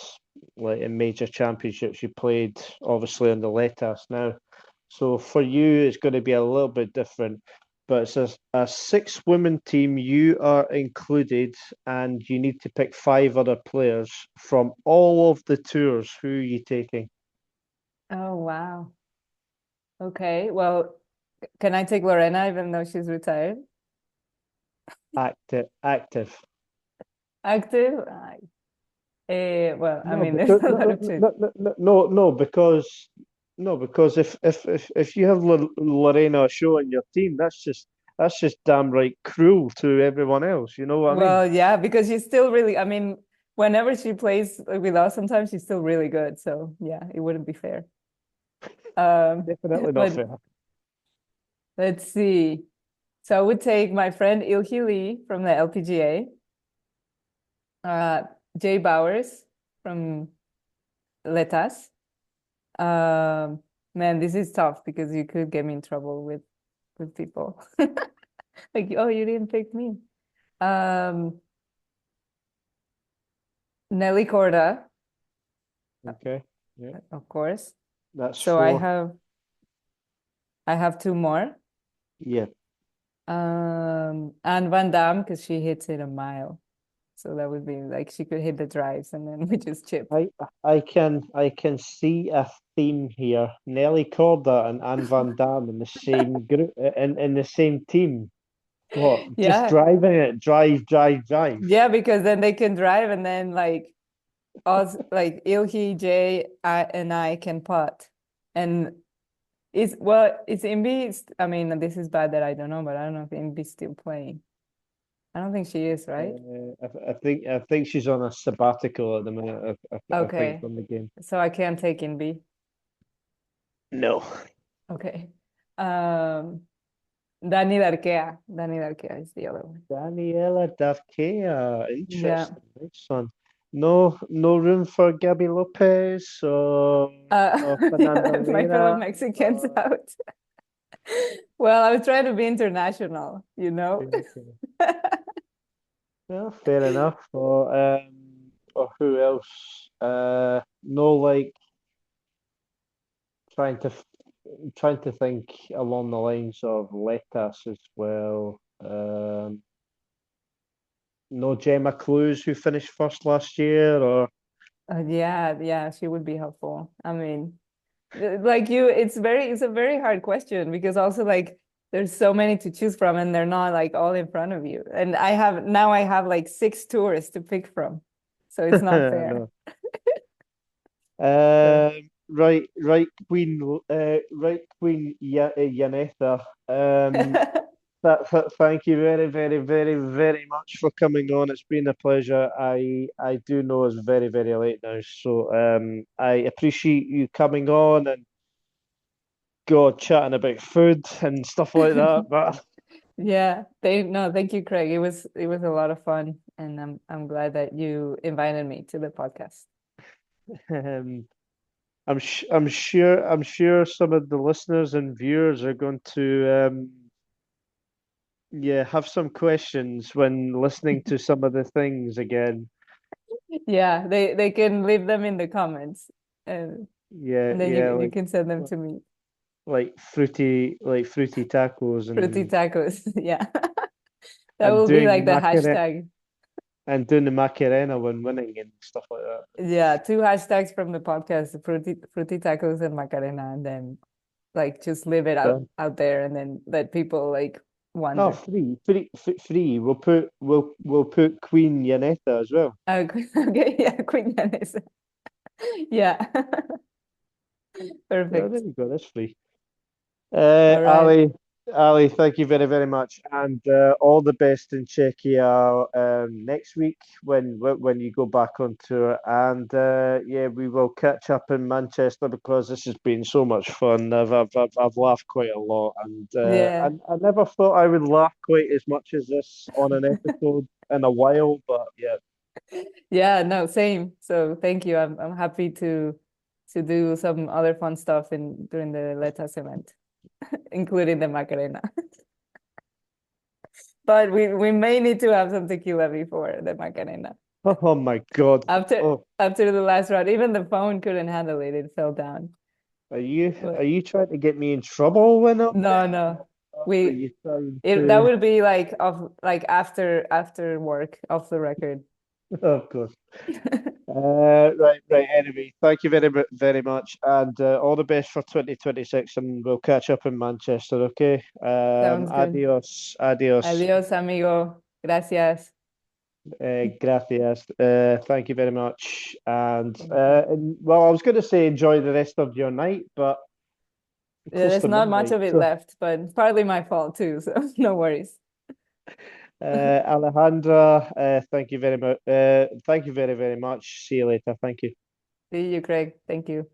like in major championships, you played obviously on the Letas now. So for you, it's going to be a little bit different. But it's a six-woman team. You are included, and you need to pick five other players from all of the tours. Who are you taking? Oh, wow. Okay. Well, can I take Lorena even though she's retired? Active, active. Active? Well, I No, mean, there's because a no, lot no, of no, choice. no, no, no, no, no, because no, because if you have Lorena Shaw in your team, that's just damn right cruel to everyone else. You know what I mean? Well, yeah, because she's still really, I mean, whenever she plays with us, sometimes she's still really good. So yeah, it wouldn't be fair. Definitely not But fair. let's see. So I would take my friend Ilhi Lee from the LPGA, uh, Jay Bowers from Letas. Um, Man, this is tough because you could get me in trouble with people. Like, oh, you didn't pick me. Um, Nelly Corda, Okay, yeah, of course. that's So I four. have I have two more. Yeah, And Van Damme because she hits it a mile. So that would be like she could hit the drives and then we just chip. I I can see a theme here. Nelly Corda and Anne Van Dam in the same group in the same team. What? Just Yeah. driving it, drive, drive, drive. Yeah, because then they can drive and then like us like Ilhi, Jay, and I can putt. And it's Imbi, I mean, this is bad that I don't know, but I don't know if Imbi's still playing. I don't think she is, right? I think she's on a sabbatical at the minute. I think Okay. from the game. So I can't take Imbi. No. Okay. Um, Dani Darkea is the other one. Daniela Davkea. Yeah. Interesting. Nice one. No room for Gabby Lopez or Fernando Yeah, my fellow Vera. Mexicans Or... out. Well, I was trying to be international, you know? Okay. Well, fair enough. Or who else? No, like trying to trying to think along the lines of Letas as well. No Gemma Clues who finished first last year, or Yeah, she would be helpful. I mean, like you, it's a very hard question because also like there's so many to choose from and they're not like all in front of you. And I have like six tours to pick from. So it's not fair. no. So Right Queen Yanetha. Thank you very, very, very, very much for coming on. It's been a pleasure. I do know it's very, very late now, so I appreciate you coming on and God chatting about food and stuff like that. But yeah, no, thank you, Craig. It was a lot of fun and I'm glad that you invited me to the podcast. um, I'm sure some of the listeners and viewers are going to yeah, have some questions when listening to some of the things again. Yeah, they can leave them in the comments, and Yeah, and then yeah, you can send them to me. like fruity tacos Fruity tacos. Yeah. That and will be doing like the Macarena hashtag. and doing the Macarena when winning and stuff like that. Yeah, two hashtags from the podcast, fruity tacos and Macarena, and then like just leave it Done. out there and then let people like Oh, wonder. free. We'll put Queen Yanetta as well. Okay, yeah, Queen Llaneza. Yeah. Oh, there Perfect. you go. That's free. All right. Ali, thank you very, very much, and all the best in Czechia next week when you go back on tour. And yeah, we will catch up in Manchester because this has been so much fun. I've laughed quite a lot, and Yeah. I never thought I would laugh quite as much as this on an episode in a while. But yeah, Yeah, no, same. So thank you. I'm happy to do some other fun stuff in during the Letas event, including the Macarena. But we may need to have some tequila before the Macarena. oh my God. After Oh, after the last round, even the phone couldn't handle it. It fell down. are But you trying to get me in trouble when I'm no, no. are We you trying it that to? would be like off like after work, off the record. Of course. Right. Anyway, thank you very much, and all the best for 2026. And we'll catch up in Manchester. Okay. Sounds good. Adios. Adiós, amigo. Gracias. Gracias. Thank you very much. Thank you. Well, I was going to say enjoy the rest of your night, but Yeah, close there's to not much midnight. of it So, left, but it's partly my fault too, so no worries. Alejandra, thank you very much. Thank you very much. See you later. Thank you. See you, Craig. Thank you.